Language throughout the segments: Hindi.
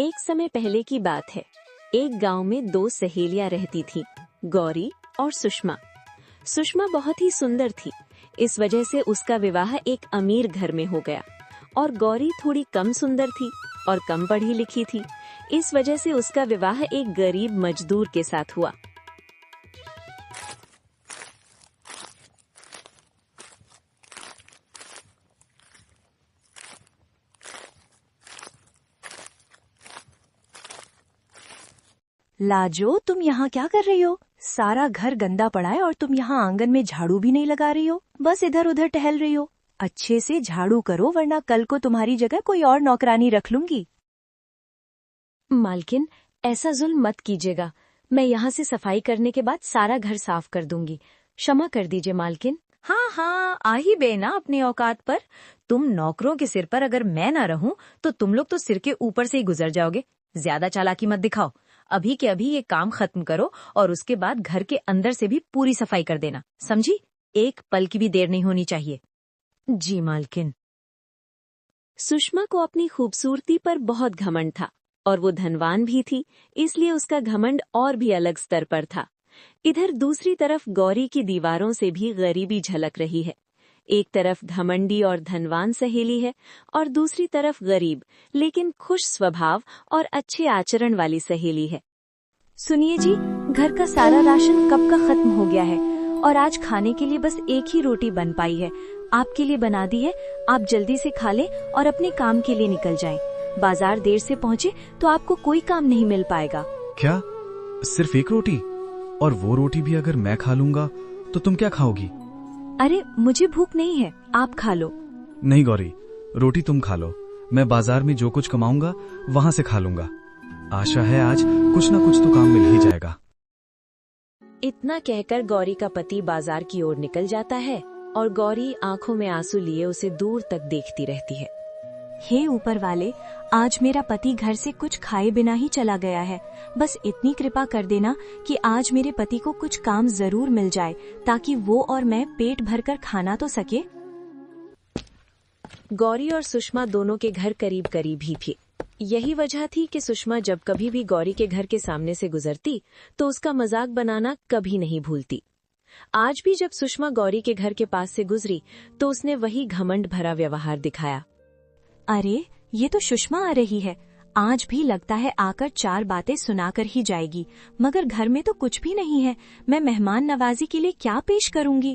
एक समय पहले की बात है। एक गांव में दो सहेलियां रहती थीं, गौरी और सुषमा। सुषमा बहुत ही सुंदर थी, इस वजह से उसका विवाह एक अमीर घर में हो गया। और गौरी थोड़ी कम सुंदर थी और कम पढ़ी लिखी थी, इस वजह से उसका विवाह एक गरीब मजदूर के साथ हुआ। लाजो, तुम यहाँ क्या कर रही हो? सारा घर गंदा पड़ा है और तुम यहाँ आंगन में झाड़ू भी नहीं लगा रही हो, बस इधर उधर टहल रही हो। अच्छे से झाड़ू करो, वरना कल को तुम्हारी जगह कोई और नौकरानी रख लूंगी। मालकिन, ऐसा जुल्म मत कीजिएगा। मैं यहाँ से सफाई करने के बाद सारा घर साफ कर दूंगी। क्षमा कर दीजिए मालकिन। हाँ हाँ, आ ही बे ना अपनी औकात पर। तुम नौकरों के सिर पर अगर मैं ना रहूं तो तुम लोग तो सिर के ऊपर से ही गुजर जाओगे। ज्यादा चालाकी मत दिखाओ। अभी के अभी ये काम खत्म करो और उसके बाद घर के अंदर से भी पूरी सफाई कर देना, समझी? एक पल की भी देर नहीं होनी चाहिए। जी मालकिन। सुषमा को अपनी खूबसूरती पर बहुत घमंड था और वो धनवान भी थी, इसलिए उसका घमंड और भी अलग स्तर पर था। इधर दूसरी तरफ गौरी की दीवारों से भी गरीबी झलक रही है। एक तरफ घमंडी और धनवान सहेली है और दूसरी तरफ गरीब लेकिन खुश स्वभाव और अच्छे आचरण वाली सहेली है। सुनिए जी, घर का सारा राशन कब का खत्म हो गया है और आज खाने के लिए बस एक ही रोटी बन पाई है। आपके लिए बना दी है, आप जल्दी से खा लें और अपने काम के लिए निकल जाएं। बाजार देर से पहुँचे तो आपको कोई काम नहीं मिल पाएगा। क्या? सिर्फ एक रोटी? और वो रोटी भी अगर मैं खा लूंगा तो तुम क्या खाओगी? अरे, मुझे भूख नहीं है, आप खा लो। नहीं गौरी, रोटी तुम खा लो, मैं बाजार में जो कुछ कमाऊंगा वहां से खा लूंगा। आशा है आज कुछ ना कुछ तो काम मिल ही जाएगा। इतना कहकर गौरी का पति बाजार की ओर निकल जाता है और गौरी आंखों में आंसू लिए उसे दूर तक देखती रहती है। हे ऊपर वाले, आज मेरा पति घर से कुछ खाए बिना ही चला गया है। बस इतनी कृपा कर देना कि आज मेरे पति को कुछ काम जरूर मिल जाए, ताकि वो और मैं पेट भरकर खाना तो सके। गौरी और सुषमा दोनों के घर करीब करीब ही थे। यही वजह थी कि सुषमा जब कभी भी गौरी के घर के सामने से गुजरती तो उसका मजाक बनाना कभी नहीं भूलती। आज भी जब सुषमा गौरी के घर के पास से गुजरी तो उसने वही घमंड भरा व्यवहार दिखाया। अरे, ये तो सुषमा आ रही है। आज भी लगता है आकर चार बातें सुनाकर ही जाएगी, मगर घर में तो कुछ भी नहीं है। मैं मेहमान नवाजी के लिए क्या पेश करूंगी?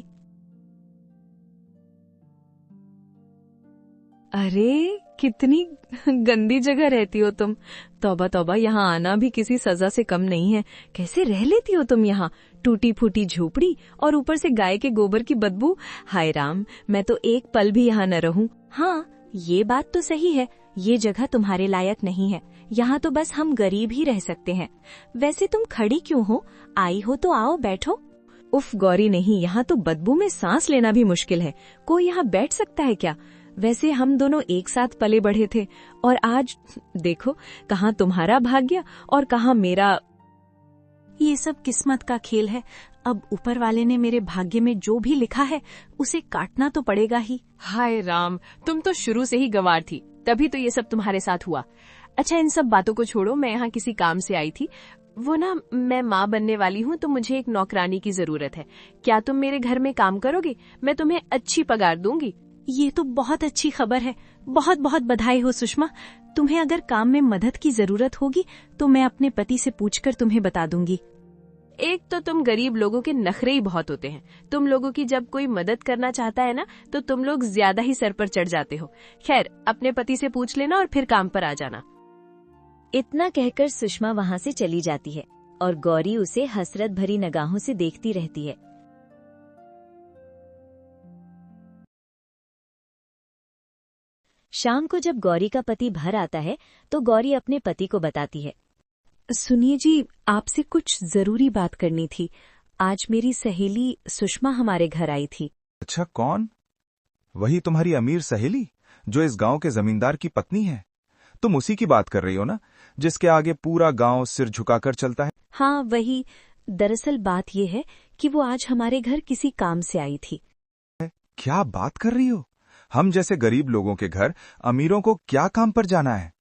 अरे, कितनी गंदी जगह रहती हो तुम। तौबा तौबा, यहाँ आना भी किसी सजा से कम नहीं है। कैसे रह लेती हो तुम यहाँ? टूटी फूटी झोपड़ी और ऊपर से गाय के गोबर की बदबू। हाय राम, मैं तो एक पल भी यहाँ न रहूं। हाँ, ये बात तो सही है, ये जगह तुम्हारे लायक नहीं है। यहाँ तो बस हम गरीब ही रह सकते हैं। वैसे तुम खड़ी क्यों हो? आई हो तो आओ, बैठो। उफ गौरी, नहीं, यहाँ तो बदबू में सांस लेना भी मुश्किल है। कोई यहाँ बैठ सकता है क्या? वैसे हम दोनों एक साथ पले बढ़े थे और आज देखो, कहाँ तुम्हारा भाग्य और कहाँ मेरा। ये सब किस्मत का खेल है। अब ऊपर वाले ने मेरे भाग्य में जो भी लिखा है उसे काटना तो पड़ेगा ही। हाय राम, तुम तो शुरू से ही गंवार थी, तभी तो ये सब तुम्हारे साथ हुआ। अच्छा, इन सब बातों को छोड़ो, मैं यहाँ किसी काम से आई थी। वो ना, मैं माँ बनने वाली हूँ तो मुझे एक नौकरानी की जरूरत है। क्या तुम मेरे घर में काम करोगी? मैं तुम्हें अच्छी पगार दूंगी। ये तो बहुत अच्छी खबर है। बहुत बहुत बधाई हो सुषमा। तुम्हें अगर काम में मदद की जरूरत होगी तो मैं अपने पति से पूछकर तुम्हें बता दूंगी। एक तो तुम गरीब लोगों के नखरे ही बहुत होते हैं। तुम लोगों की जब कोई मदद करना चाहता है ना तो तुम लोग ज्यादा ही सर पर चढ़ जाते हो। खैर, अपने पति से पूछ लेना और फिर काम पर आ जाना। इतना कहकर सुषमा वहाँ से चली जाती है और गौरी उसे हसरत भरी निगाहों से देखती रहती है। शाम को जब गौरी का पति घर आता है तो गौरी अपने पति को बताती है। सुनिए जी, आपसे कुछ जरूरी बात करनी थी। आज मेरी सहेली सुषमा हमारे घर आई थी। अच्छा, कौन? वही तुम्हारी अमीर सहेली जो इस गांव के जमींदार की पत्नी है? तुम उसी की बात कर रही हो ना, जिसके आगे पूरा गांव सिर झुकाकर चलता है? हाँ, वही। दरअसल बात ये है कि वो आज हमारे घर किसी काम से आई थी। क्या बात कर रही हो? हम जैसे गरीब लोगों के घर अमीरों को क्या काम पर जाना है?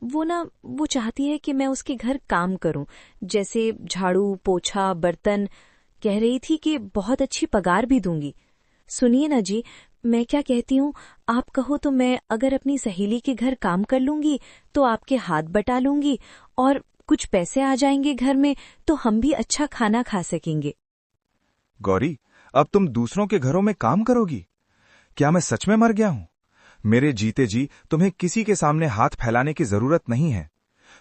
वो चाहती है कि मैं उसके घर काम करूं, जैसे झाड़ू, पोछा, बर्तन। कह रही थी कि बहुत अच्छी पगार भी दूंगी। सुनिए ना जी, मैं क्या कहती हूँ, आप कहो तो मैं अगर अपनी सहेली के घर काम कर लूंगी तो आपके हाथ बटा लूंगी और कुछ पैसे आ जाएंगे घर में, तो हम भी अच्छा खाना खा सकेंगे। गौरी, अब तुम दूसरों के घरों में काम करोगी? क्या मैं सच में मर गया हूं? मेरे जीते जी तुम्हें किसी के सामने हाथ फैलाने की जरूरत नहीं है।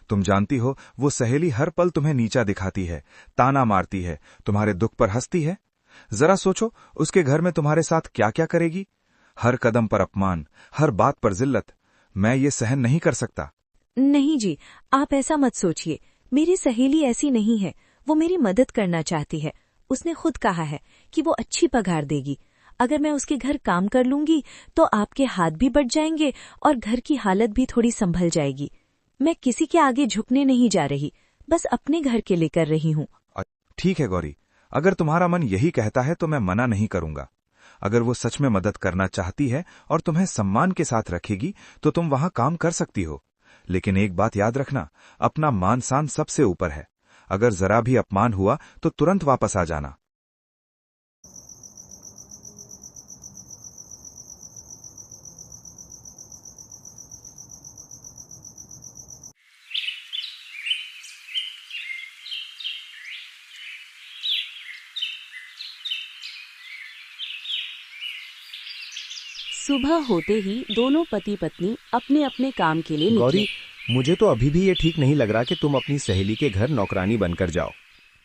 तुम जानती हो, वो सहेली हर पल तुम्हें नीचा दिखाती है, ताना मारती है, तुम्हारे दुख पर हंसती है। जरा सोचो, उसके घर में तुम्हारे साथ क्या क्या करेगी। हर कदम पर अपमान, हर बात पर जिल्लत। मैं ये सहन नहीं कर सकता। नहीं जी, आप ऐसा मत सोचिए। मेरी सहेली ऐसी नहीं है। वो मेरी मदद करना चाहती है। उसने खुद कहा है कि वो अच्छी पगार देगी। अगर मैं उसके घर काम कर लूंगी तो आपके हाथ भी बट जाएंगे और घर की हालत भी थोड़ी संभल जाएगी। मैं किसी के आगे झुकने नहीं जा रही, बस अपने घर के लिए कर रही हूँ। ठीक है गौरी, अगर तुम्हारा मन यही कहता है तो मैं मना नहीं करूंगा। अगर वो सच में मदद करना चाहती है और तुम्हें सम्मान के साथ रखेगी तो तुम वहां काम कर सकती हो। लेकिन एक बात याद रखना, अपना मान सान सबसे ऊपर है। अगर जरा भी अपमान हुआ तो तुरंत वापस आ जाना। सुबह होते ही दोनों पति पत्नी अपने अपने काम के लिए निकले। गौरी, मुझे तो अभी भी ये ठीक नहीं लग रहा कि तुम अपनी सहेली के घर नौकरानी बनकर जाओ।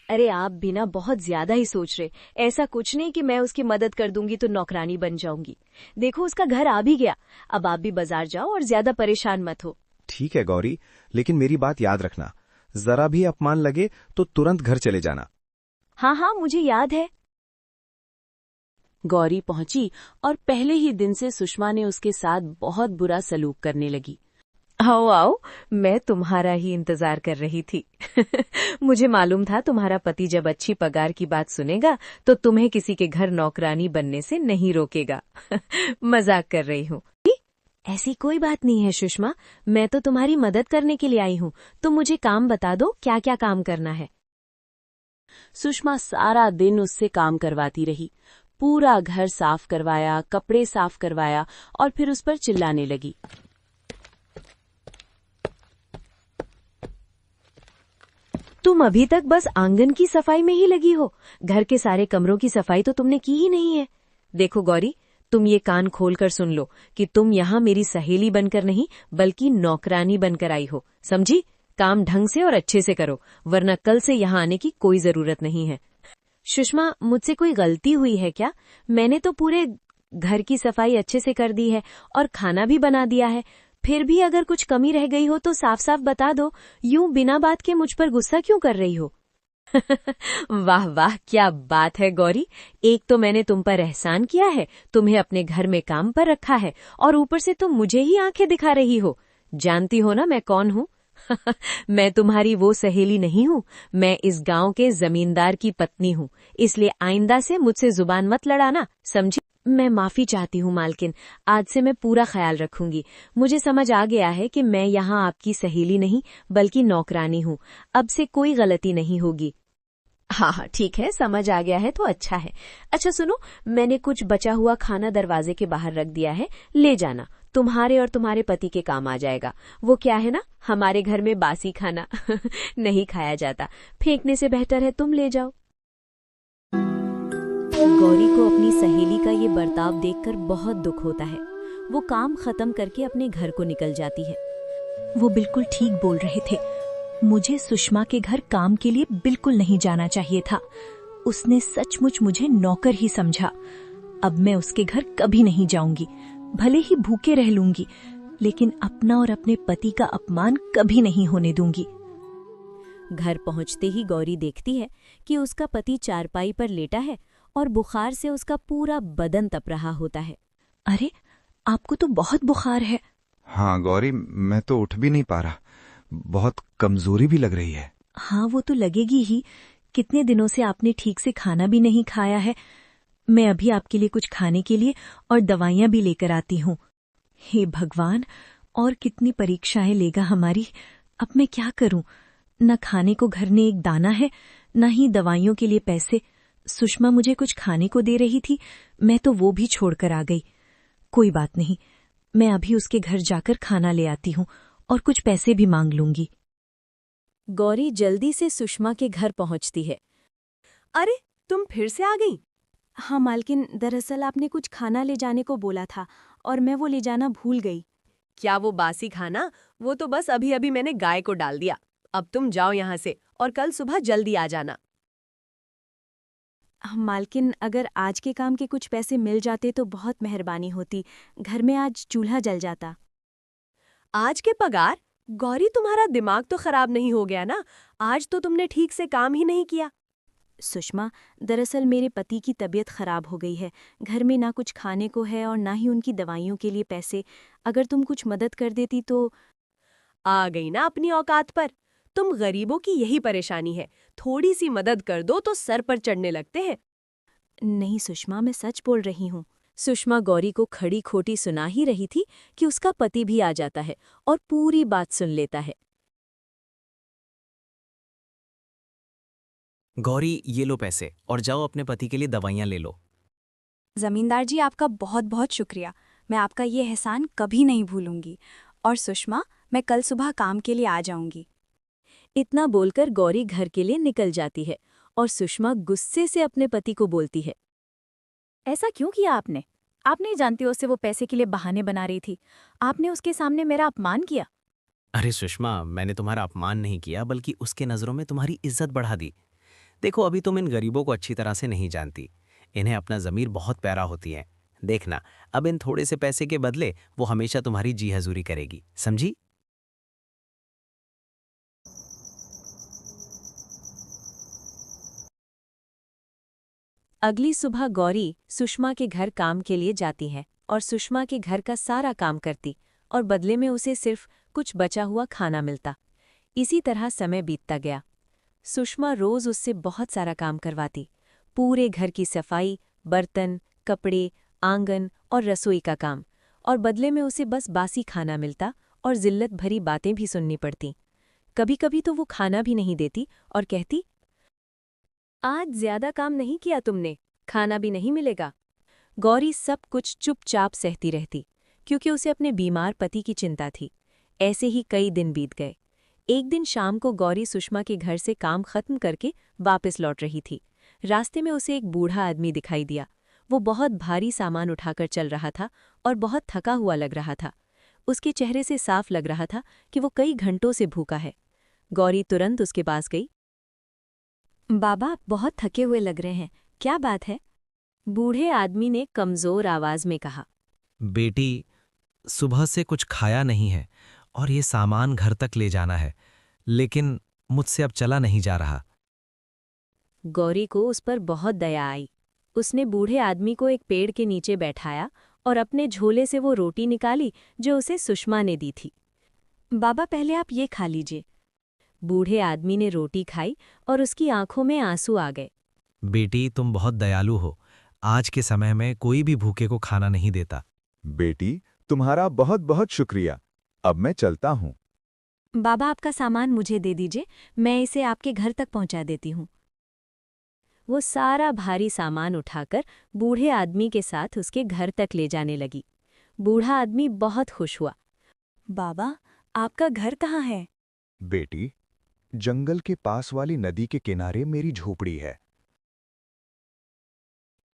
अरे आप भी ना बहुत ज्यादा ही सोच रहे। ऐसा कुछ नहीं कि मैं उसकी मदद कर दूंगी तो नौकरानी बन जाऊंगी। देखो उसका घर आ भी गया, अब आप भी बाजार जाओ और ज्यादा परेशान मत हो। ठीक है गौरी, लेकिन मेरी बात याद रखना, जरा भी अपमान लगे तो तुरंत घर चले जाना। हाँ हाँ, मुझे याद है। गौरी पहुंची और पहले ही दिन से सुषमा ने उसके साथ बहुत बुरा सलूक करने लगी। आओ आओ, मैं तुम्हारा ही इंतजार कर रही थी। मुझे मालूम था तुम्हारा पति जब अच्छी पगार की बात सुनेगा तो तुम्हें किसी के घर नौकरानी बनने से नहीं रोकेगा। मजाक कर रही हूँ। ऐसी कोई बात नहीं है सुषमा, मैं तो तुम्हारी मदद करने के लिए आई हूँ। तुम मुझे काम बता दो, क्या क्या काम करना है। सुषमा सारा दिन उससे काम करवाती रही। पूरा घर साफ करवाया, कपड़े साफ करवाया और फिर उस पर चिल्लाने लगी। तुम अभी तक बस आंगन की सफाई में ही लगी हो, घर के सारे कमरों की सफाई तो तुमने की ही नहीं है। देखो गौरी, तुम ये कान खोलकर सुन लो कि तुम यहाँ मेरी सहेली बनकर नहीं बल्कि नौकरानी बनकर आई हो, समझी? काम ढंग से और अच्छे से करो, वरना कल से यहाँ आने की कोई जरूरत नहीं है। सुषमा, मुझसे कोई गलती हुई है क्या? मैंने तो पूरे घर की सफाई अच्छे से कर दी है और खाना भी बना दिया है। फिर भी अगर कुछ कमी रह गई हो तो साफ साफ बता दो। यूं बिना बात के मुझ पर गुस्सा क्यों कर रही हो? वाह वाह, क्या बात है गौरी। एक तो मैंने तुम पर एहसान किया है, तुम्हें अपने घर में काम पर रखा है, और ऊपर से तुम मुझे ही आंखें दिखा रही हो। जानती हो ना मैं कौन हूँ? मैं तुम्हारी वो सहेली नहीं हूँ, मैं इस गांव के जमींदार की पत्नी हूँ। इसलिए आइंदा से मुझसे जुबान मत लड़ाना, समझी? मैं माफी चाहती हूँ मालकिन, आज से मैं पूरा ख्याल रखूंगी। मुझे समझ आ गया है कि मैं यहाँ आपकी सहेली नहीं बल्कि नौकरानी हूँ। अब से कोई गलती नहीं होगी। हाँ हाँ ठीक है, समझ आ गया है तो अच्छा है। अच्छा सुनो, मैंने कुछ बचा हुआ खाना दरवाजे के बाहर रख दिया है, ले जाना, तुम्हारे और तुम्हारे पति के काम आ जाएगा। वो क्या है ना, हमारे घर में बासी खाना नहीं खाया जाता, फेंकने से बेहतर है तुम ले जाओ। गौरी को अपनी सहेली का ये बर्ताव देखकर बहुत दुख होता है। वो काम खत्म करके अपने घर को निकल जाती है। वो बिल्कुल ठीक बोल रहे थे, मुझे सुषमा के घर काम के लिए बिल्कुल नहीं जाना चाहिए था। उसने सचमुच मुझे नौकर ही समझा। अब मैं उसके घर कभी नहीं जाऊंगी, भले ही भूखे रह लूंगी, लेकिन अपना और अपने पति का अपमान कभी नहीं होने दूंगी। घर पहुंचते ही गौरी देखती है कि उसका पति चारपाई पर लेटा है और बुखार से उसका पूरा बदन तप रहा होता है। अरे, आपको तो बहुत बुखार है। हाँ गौरी, मैं तो उठ भी नहीं पा रहा, बहुत कमजोरी भी लग रही है। हाँ वो तो लगेगी ही, कितने दिनों से आपने ठीक से खाना भी नहीं खाया है। मैं अभी आपके लिए कुछ खाने के लिए और दवाइयां भी लेकर आती हूँ। हे भगवान, और कितनी परीक्षाएं लेगा हमारी। अब मैं क्या करूं? न खाने को घर में एक दाना है, न ही दवाइयों के लिए पैसे। सुषमा मुझे कुछ खाने को दे रही थी, मैं तो वो भी छोड़कर आ गई। कोई बात नहीं, मैं अभी उसके घर जाकर खाना ले आती हूँ और कुछ पैसे भी मांग लूंगी। गौरी जल्दी से सुषमा के घर पहुंचती है। अरे, तुम फिर से आ गई? हाँ मालकिन, दरअसल आपने कुछ खाना ले जाने को बोला था और मैं वो ले जाना भूल गई। क्या वो बासी खाना? वो तो बस अभी अभी मैंने गाय को डाल दिया। अब तुम जाओ यहाँ से और कल सुबह जल्दी आ जाना। मालकिन, अगर आज के काम के कुछ पैसे मिल जाते तो बहुत मेहरबानी होती। घर में आज चूल्हा जल जाता। आज के पगार? गौरी, तुम्हारा दिमाग तो खराब नहीं हो गया ना? आज तो तुमने ठीक से काम ही नहीं किया। सुषमा, दरअसल मेरे पति की तबीयत खराब हो गई है। घर में ना कुछ खाने को है और ना ही उनकी दवाइयों के लिए पैसे। अगर तुम कुछ मदद कर देती तो। आ गई ना अपनी औकात पर। तुम गरीबों की यही परेशानी है, थोड़ी सी मदद कर दो तो सर पर चढ़ने लगते हैं। नहीं सुषमा, मैं सच बोल रही हूँ। सुषमा गौरी को खड़ी खोटी सुना ही रही थी कि उसका पति भी आ जाता है और पूरी बात सुन लेता है। गौरी, ये लो पैसे और जाओ अपने पति के लिए दवाइयाँ ले लो। जमींदार जी, आपका बहुत बहुत शुक्रिया। मैं आपका ये एहसान कभी नहीं भूलूंगी। और सुषमा, मैं कल सुबह काम के लिए आ जाऊंगी। इतना बोलकर गौरी घर के लिए निकल जाती है और सुषमा गुस्से से अपने पति को बोलती है। ऐसा क्यों किया आपने? आप नहीं जानती उससे वो पैसे के लिए बहाने बना रही थी। आपने उसके सामने मेरा अपमान किया। अरे सुषमा, मैंने तुम्हारा अपमान नहीं किया, बल्कि उसके नज़रों में तुम्हारी इज्जत बढ़ा दी। देखो, अभी तुम इन गरीबों को अच्छी तरह से नहीं जानती। इन्हें अपना ज़मीर बहुत प्यारा होती है। देखना, अब इन थोड़े से पैसे के बदले वो हमेशा तुम्हारी जी हजूरी करेगी, समझी? अगली सुबह गौरी सुषमा के घर काम के लिए जाती है और सुषमा के घर का सारा काम करती और बदले में उसे सिर्फ कुछ बचा हुआ खाना मिलता। इसी तरह समय बीतता गया। सुषमा रोज उससे बहुत सारा काम करवाती, पूरे घर की सफाई, बर्तन, कपड़े, आंगन और रसोई का काम, और बदले में उसे बस बासी खाना मिलता और जिल्लत भरी बातें भी सुननी पड़ती। कभी कभी तो वो खाना भी नहीं देती और कहती, आज ज्यादा काम नहीं किया तुमने, खाना भी नहीं मिलेगा। गौरी सब कुछ चुपचाप सहती रहती, क्योंकि उसे अपने बीमार पति की चिंता थी। ऐसे ही कई दिन बीत गए। एक दिन शाम को गौरी सुषमा के घर से काम खत्म करके वापस लौट रही थी। रास्ते में उसे एक बूढ़ा आदमी दिखाई दिया। वो बहुत भारी सामान उठाकर चल रहा था और बहुत थका हुआ लग रहा था। उसके चेहरे से साफ लग रहा था कि वो कई घंटों से भूखा है। गौरी तुरंत उसके पास गई। बाबा, आप बहुत थके हुए लग रहे हैं, क्या बात है? बूढ़े आदमी ने कमजोर आवाज में कहा। बेटी, सुबह से कुछ खाया नहीं है और ये सामान घर तक ले जाना है, लेकिन मुझसे अब चला नहीं जा रहा। गौरी को उस पर बहुत दया आई। उसने बूढ़े आदमी को एक पेड़ के नीचे बैठाया और अपने झोले से वो रोटी निकाली जो उसे सुषमा ने दी थी। बाबा, पहले आप ये खा लीजिए। बूढ़े आदमी ने रोटी खाई और उसकी आंखों में आंसू आ गए। बेटी, तुम बहुत दयालु हो। आज के समय में कोई भी भूखे को खाना नहीं देता। बेटी, तुम्हारा बहुत बहुत शुक्रिया। अब मैं चलता हूँ। बाबा, आपका सामान मुझे दे दीजिए, मैं इसे आपके घर तक पहुंचा देती हूँ। वो सारा भारी सामान उठाकर बूढ़े आदमी के साथ उसके घर तक ले जाने लगी। बूढ़ा आदमी बहुत खुश हुआ। बाबा, आपका घर कहाँ है? बेटी, जंगल के पास वाली नदी के किनारे मेरी झोपड़ी है।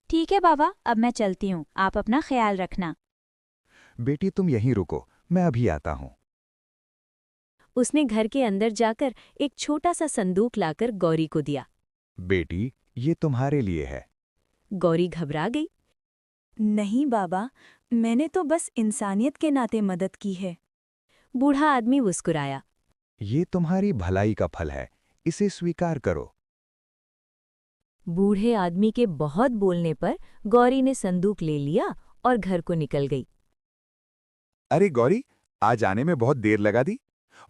ठीक है बाबा, अब मैं चलती हूँ, आप अपना ख्याल रखना। बेटी, तुम यहीं रुको, मैं अभी आता हूँ। उसने घर के अंदर जाकर एक छोटा सा संदूक लाकर गौरी को दिया। बेटी, ये तुम्हारे लिए है। गौरी घबरा गई। नहीं बाबा, मैंने तो बस इंसानियत के नाते मदद की है। बूढ़ा आदमी मुस्कुराया। ये तुम्हारी भलाई का फल है, इसे स्वीकार करो। बूढ़े आदमी के बहुत बोलने पर गौरी ने संदूक ले लिया और घर को निकल गई। अरे गौरी, आज आने में बहुत देर लगा दी।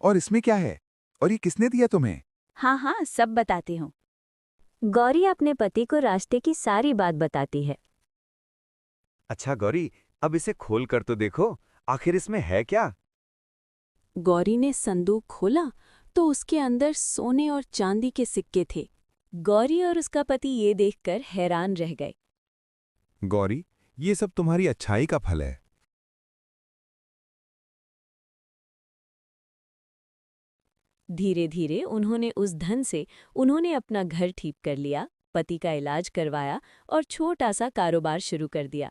और इसमें क्या है? और ये किसने दिया तुम्हें? हाँ हाँ, सब बताती हूँ। गौरी अपने पति को रास्ते की सारी बात बताती है। अच्छा गौरी, अब इसे खोल कर तो देखो, आखिर इसमें है क्या? गौरी ने संदूक खोला तो उसके अंदर सोने और चांदी के सिक्के थे। गौरी और उसका पति ये देखकर हैरान रह गए। गौरी, ये सब तुम्हारी अच्छाई का फल है। धीरे धीरे उन्होंने उस धन से अपना घर ठीक कर लिया, पति का इलाज करवाया और छोटा सा कारोबार शुरू कर दिया।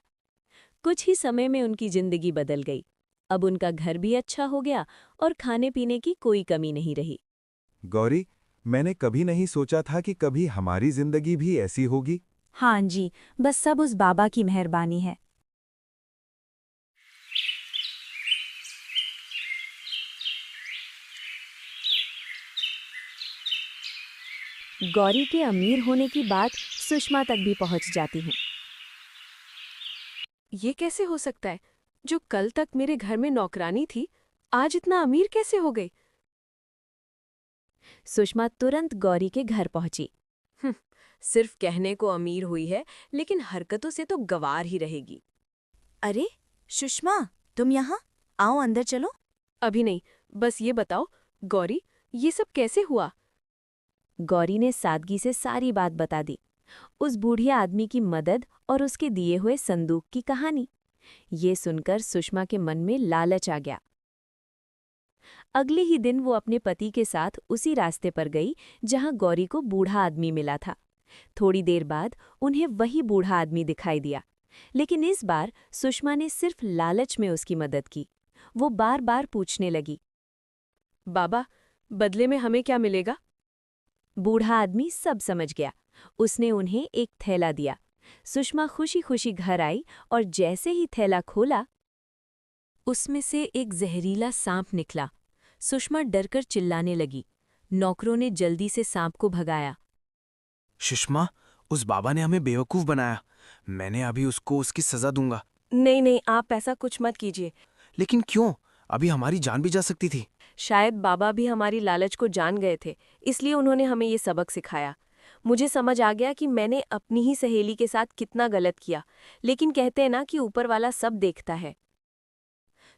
कुछ ही समय में उनकी जिंदगी बदल गई। अब उनका घर भी अच्छा हो गया और खाने पीने की कोई कमी नहीं रही। गौरी, मैंने कभी नहीं सोचा था कि कभी हमारी जिंदगी भी ऐसी होगी। हाँ जी, बस सब उस बाबा की मेहरबानी है। गौरी के अमीर होने की बात सुषमा तक भी पहुंच जाती है। ये कैसे हो सकता है? जो कल तक मेरे घर में नौकरानी थी, आज इतना अमीर कैसे हो गई? सुषमा तुरंत गौरी के घर पहुंची। सिर्फ कहने को अमीर हुई है, लेकिन हरकतों से तो गवार ही रहेगी। अरे सुषमा, तुम यहाँ आओ, अंदर चलो। अभी नहीं, बस ये बताओ गौरी, ये सब कैसे हुआ? गौरी ने सादगी से सारी बात बता दी, उस बूढ़िया आदमी की मदद और उसके दिए हुए संदूक की कहानी। ये सुनकर सुषमा के मन में लालच आ गया। अगले ही दिन वो अपने पति के साथ उसी रास्ते पर गई जहां गौरी को बूढ़ा आदमी मिला था। थोड़ी देर बाद उन्हें वही बूढ़ा आदमी दिखाई दिया, लेकिन इस बार सुषमा ने सिर्फ लालच में उसकी मदद की। वो बार बार पूछने लगी, बाबा, बदले में हमें क्या मिलेगा? बूढ़ा आदमी सब समझ गया। उसने उन्हें एक थैला दिया। सुषमा खुशी खुशी घर आई और जैसे ही थैला खोला, उसमें से एक जहरीला सांप निकला। सुषमा डरकर चिल्लाने लगी। नौकरों ने जल्दी से सांप को भगाया। सुषमा, उस बाबा ने हमें बेवकूफ बनाया। मैंने अभी उसको उसकी सजा दूंगा। नहीं, आप ऐसा कुछ मत कीजिए। लेकिन क्यों? अभी हमारी जान भी जा सकती थी। शायद बाबा भी हमारी लालच को जान गए थे, इसलिए उन्होंने हमें ये सबक सिखाया। मुझे समझ आ गया कि मैंने अपनी ही सहेली के साथ कितना गलत किया, लेकिन कहते हैं ना कि ऊपर वाला सब देखता है।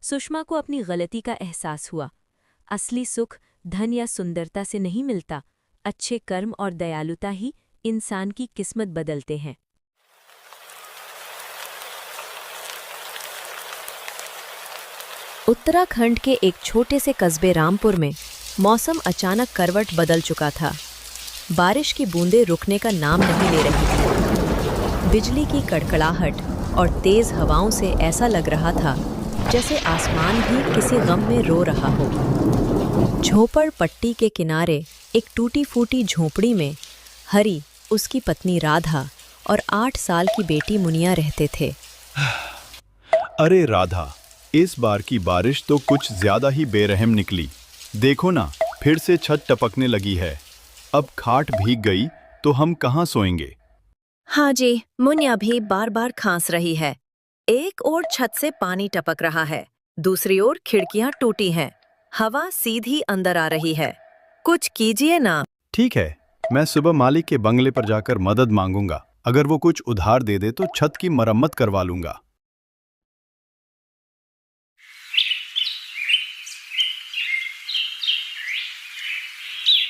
सुषमा को अपनी गलती का एहसास हुआ। असली सुख धन या सुंदरता से नहीं मिलता, अच्छे कर्म और दयालुता ही इंसान की किस्मत बदलते हैं। उत्तराखंड के एक छोटे से कस्बे रामपुर में मौसम अचानक करवट बदल चुका था। बारिश की बूंदें रुकने का नाम नहीं ले रही थी। बिजली की कड़कड़ाहट और तेज हवाओं से ऐसा लग रहा था जैसे आसमान भी किसी गम में रो रहा हो। झोपड़ पट्टी के किनारे एक टूटी फूटी झोपड़ी में हरी, उसकी पत्नी राधा और 8 साल की बेटी मुनिया रहते थे। अरे राधा, इस बार की बारिश तो कुछ ज्यादा ही बेरहम निकली। देखो ना, फिर से छत टपकने लगी है। अब खाट भीग गई तो हम कहाँ सोएंगे? हाँ जी, मुनिया भी बार बार खांस रही है। एक ओर छत से पानी टपक रहा है, दूसरी ओर खिड़कियां टूटी हैं। हवा सीधी अंदर आ रही है। कुछ कीजिए ना। ठीक है, मैं सुबह मालिक के बंगले पर जाकर मदद मांगूंगा। अगर वो कुछ उधार दे दे तो छत की मरम्मत करवा लूंगा।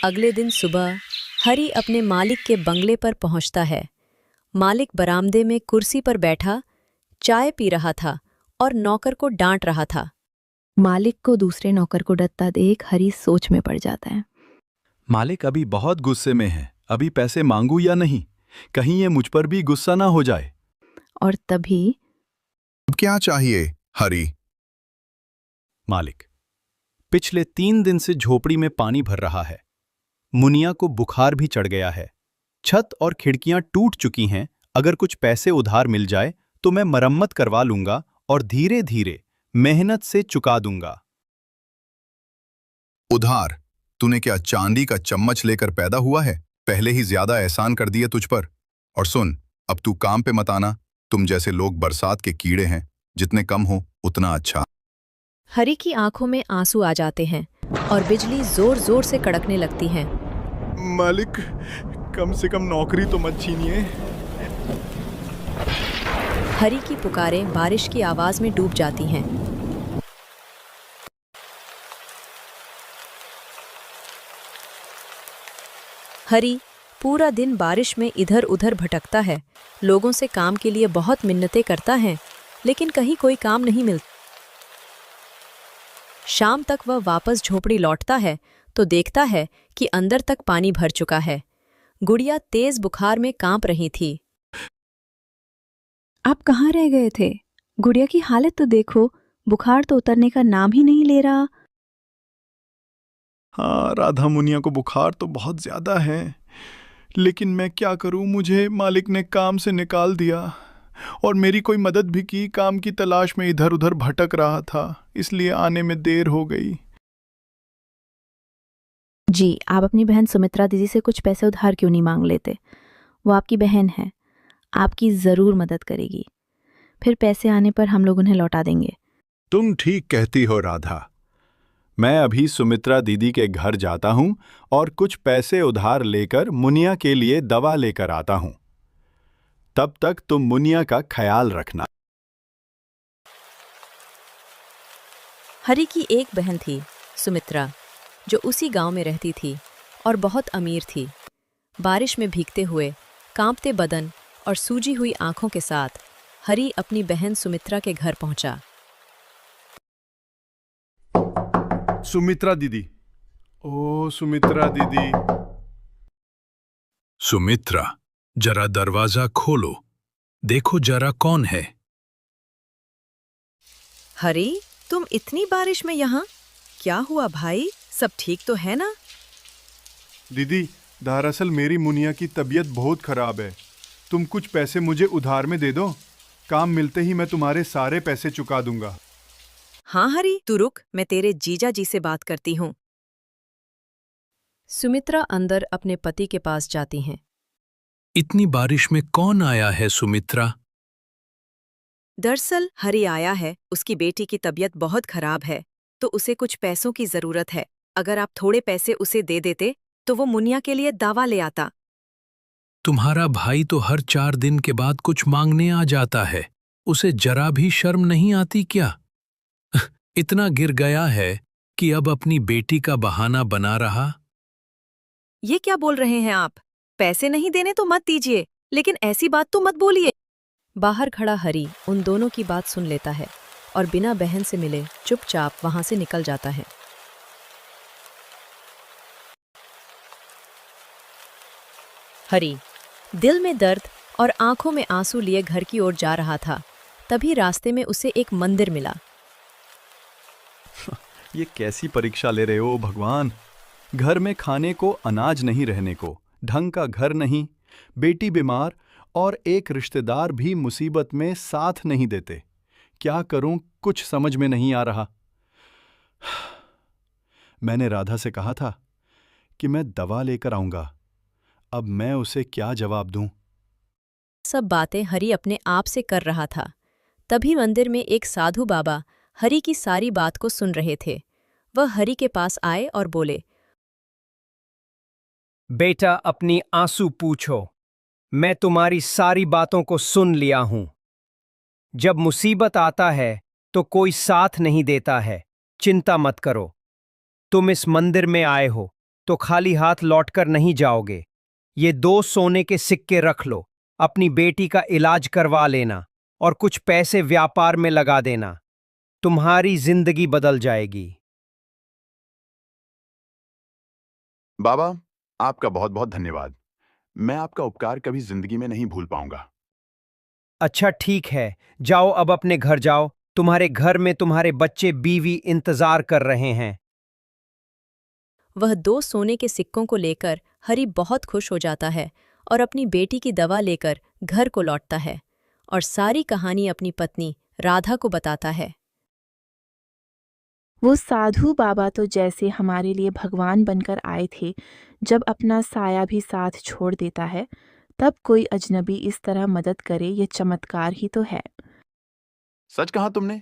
अगले दिन सुबह हरी अपने मालिक के बंगले पर पहुंचता है। मालिक बरामदे में कुर्सी पर बैठा चाय पी रहा था और नौकर को डांट रहा था। मालिक को दूसरे नौकर को डरता देख हरी सोच में पड़ जाता है। मालिक अभी बहुत गुस्से में है। अभी पैसे मांगू या नहीं? कहीं ये मुझ पर भी गुस्सा ना हो जाए। और तभी क्या चाहिए हरी? मालिक, पिछले 3 दिन से झोपड़ी में पानी भर रहा है। मुनिया को बुखार भी चढ़ गया है। छत और खिड़कियां टूट चुकी हैं। अगर कुछ पैसे उधार मिल जाए तो मैं मरम्मत करवा लूंगा और धीरे धीरे मेहनत से चुका दूंगा। उधार? तूने क्या चांदी का चम्मच लेकर पैदा हुआ है? पहले ही ज्यादा एहसान कर दिए तुझ पर। और सुन, अब तू काम पे मत आना। तुम जैसे लोग बरसात के कीड़े हैं, जितने कम हो उतना अच्छा। हरी की आंखों में आंसू आ जाते हैं और बिजली जोर जोर से कड़कने लगती है। मालिक, कम से कम नौकरी तो मत छीनिए। हरी की पुकारें बारिश की आवाज में डूब जाती हैं। हरी पूरा दिन बारिश में इधर उधर भटकता है, लोगों से काम के लिए बहुत मिन्नतें करता है, लेकिन कहीं कोई काम नहीं मिलता। शाम तक वह वापस झोपड़ी लौटता है तो देखता है कि अंदर तक पानी भर चुका है। गुड़िया तेज बुखार में कांप रही थी। आप कहाँ रह गए थे? गुड़िया की हालत तो देखो, बुखार तो उतरने का नाम ही नहीं ले रहा। हाँ, राधा मुनिया को बुखार तो बहुत ज्यादा है, लेकिन मैं क्या करूं, मुझे मालिक ने काम से निकाल दिया और मेरी कोई मदद भी की। काम की तलाश में इधर उधर भटक रहा था, इसलिए आने में देर हो गई। जी, आप अपनी बहन सुमित्रा दीदी से कुछ पैसे उधार क्यों नहीं मांग लेते? वो आपकी बहन है, आपकी ज़रूर मदद करेगी। फिर पैसे आने पर हम लोग उन्हें लौटा देंगे। तुम ठीक कहती हो राधा। मैं अभी सुमित्रा दीदी के घर जाता हूं और कुछ पैसे उधार लेकर मुनिया के लिए दवा लेकर आता हूं। तब तक तुम मुनिया का ख्याल रखना। हरी की एक बहन थी, सुमित्रा, जो उसी गांव में रहती थी और बहुत अमीर थी। बारिश में भीगते हुए, कांपते बदन और सूजी हुई आंखों के साथ हरी अपनी बहन सुमित्रा के घर पहुंचा। सुमित्रा दीदी, ओ सुमित्रा दीदी। सुमित्रा, जरा दरवाजा खोलो, देखो जरा कौन है। हरी, तुम इतनी बारिश में यहाँ? क्या हुआ भाई, सब ठीक तो है ना? दीदी, दरअसल मेरी मुनिया की तबीयत बहुत खराब है। तुम कुछ पैसे मुझे उधार में दे दो, काम मिलते ही मैं तुम्हारे सारे पैसे चुका दूंगा। हाँ हरी, तू रुक, मैं तेरे जीजा जी से बात करती हूँ। सुमित्रा अंदर अपने पति के पास जाती हैं। इतनी बारिश में कौन आया है सुमित्रा? दरअसल हरी आया है, उसकी बेटी की तबीयत बहुत खराब है, तो उसे कुछ पैसों की जरूरत है। अगर आप थोड़े पैसे उसे दे देते तो वो मुनिया के लिए दवा ले आता। तुम्हारा भाई तो हर 4 दिन के बाद कुछ मांगने आ जाता है, उसे जरा भी शर्म नहीं आती क्या? इतना गिर गया है कि अब अपनी बेटी का बहाना बना रहा। ये क्या बोल रहे हैं आप? पैसे नहीं देने तो मत दीजिए, लेकिन ऐसी बात तो मत बोलिए। बाहर खड़ा हरी उन दोनों की बात सुन लेता है और बिना बहन से मिले चुपचाप वहां से निकल जाता है। हरी दिल में दर्द और आंखों में आंसू लिए घर की ओर जा रहा था, तभी रास्ते में उसे एक मंदिर मिला। ये कैसी परीक्षा ले रहे हो भगवान? घर में खाने को अनाज नहीं, रहने को ढंग का घर नहीं, बेटी बीमार और एक रिश्तेदार भी मुसीबत में साथ नहीं देते। क्या करूं, कुछ समझ में नहीं आ रहा। मैंने राधा से कहा था कि मैं दवा लेकर आऊंगा, अब मैं उसे क्या जवाब दूं? सब बातें हरी अपने आप से कर रहा था। तभी मंदिर में एक साधु बाबा हरी की सारी बात को सुन रहे थे। वह हरी के पास आए और बोले, बेटा, अपनी आंसू पूछो, मैं तुम्हारी सारी बातों को सुन लिया हूं। जब मुसीबत आता है तो कोई साथ नहीं देता है, चिंता मत करो। तुम इस मंदिर में आए हो तो खाली हाथ लौटकर नहीं जाओगे। ये 2 सोने के सिक्के रख लो, अपनी बेटी का इलाज करवा लेना और कुछ पैसे व्यापार में लगा देना, तुम्हारी जिंदगी बदल जाएगी। बाबा, आपका बहुत बहुत धन्यवाद। मैं आपका उपकार कभी जिंदगी में नहीं भूल पाऊंगा। अच्छा ठीक है, जाओ अब अपने घर जाओ, तुम्हारे घर में तुम्हारे बच्चे बीवी इंतजार कर रहे हैं। वह 2 सोने के सिक्कों को लेकर हरी बहुत खुश हो जाता है और अपनी बेटी की दवा लेकर घर को लौटता है और सारी कहानी अपनी पत्नी राधा को बताता है। वो साधु बाबा तो जैसे हमारे लिए भगवान बनकर आए थे। जब अपना साया भी साथ छोड़ देता है, तब कोई अजनबी इस तरह मदद करे, ये चमत्कार ही तो है। सच कहा तुमने।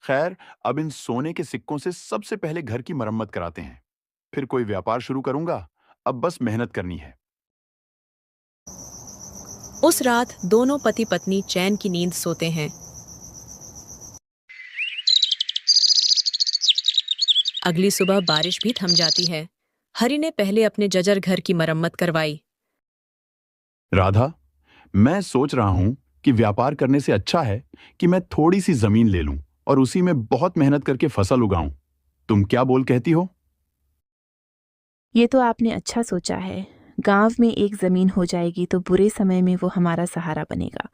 खैर, अब इन सोने के सिक्कों से सबसे पहले घर की मरम्मत कराते हैं, फिर कोई व्यापार शुरू करूंगा। अब बस मेहनत करनी है। उस रात दोनों पति पत्नी चैन की नींद सोते हैं। अगली सुबह बारिश भी थम जाती है। हरि ने पहले अपने जर्जर घर की मरम्मत करवाई। राधा, मैं सोच रहा हूं कि व्यापार करने से अच्छा है कि मैं थोड़ी सी जमीन ले लूं और उसी में बहुत मेहनत करके फसल उगाऊं। तुम क्या बोल कहती हो? ये तो आपने अच्छा सोचा है। गांव में एक जमीन हो जाएगी तो बुरे समय में वो हमारा सहारा बनेगा।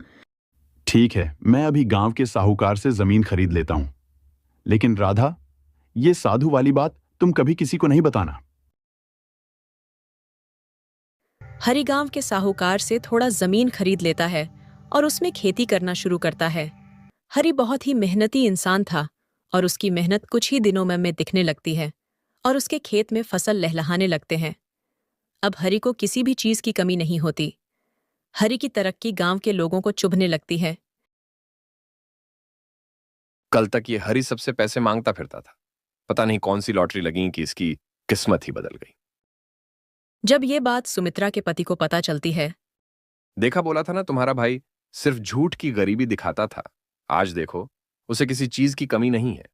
ठीक है, मैं अभी गांव के साहूकार से जमीन खरीद लेता हूं। लेकिन राधा, ये साधु वाली बात तुम कभी किसी को नहीं बताना। हरि गांव के साहूकार से थोड़ा जमीन खरीद लेता है और उसमें खेती करना शुरू करता है। हरि बहुत ही मेहनती इंसान था और उसकी मेहनत कुछ ही दिनों में दिखने लगती है और उसके खेत में फसल लहलहाने लगते हैं। अब हरि को किसी भी चीज की कमी नहीं होती। हरि की तरक्की गांव के लोगों को चुभने लगती है। कल तक ये हरि सबसे पैसे मांगता फिरता था। पता नहीं कौन सी लॉटरी लगी कि इसकी किस्मत ही बदल गई। जब ये बात सुमित्रा के पति को पता चलती है। देखा, बोला था ना तुम्हारा भाई सिर्फ झूठ की गरीबी दिखाता था। आज देखो, उसे किसी चीज की कमी नहीं है।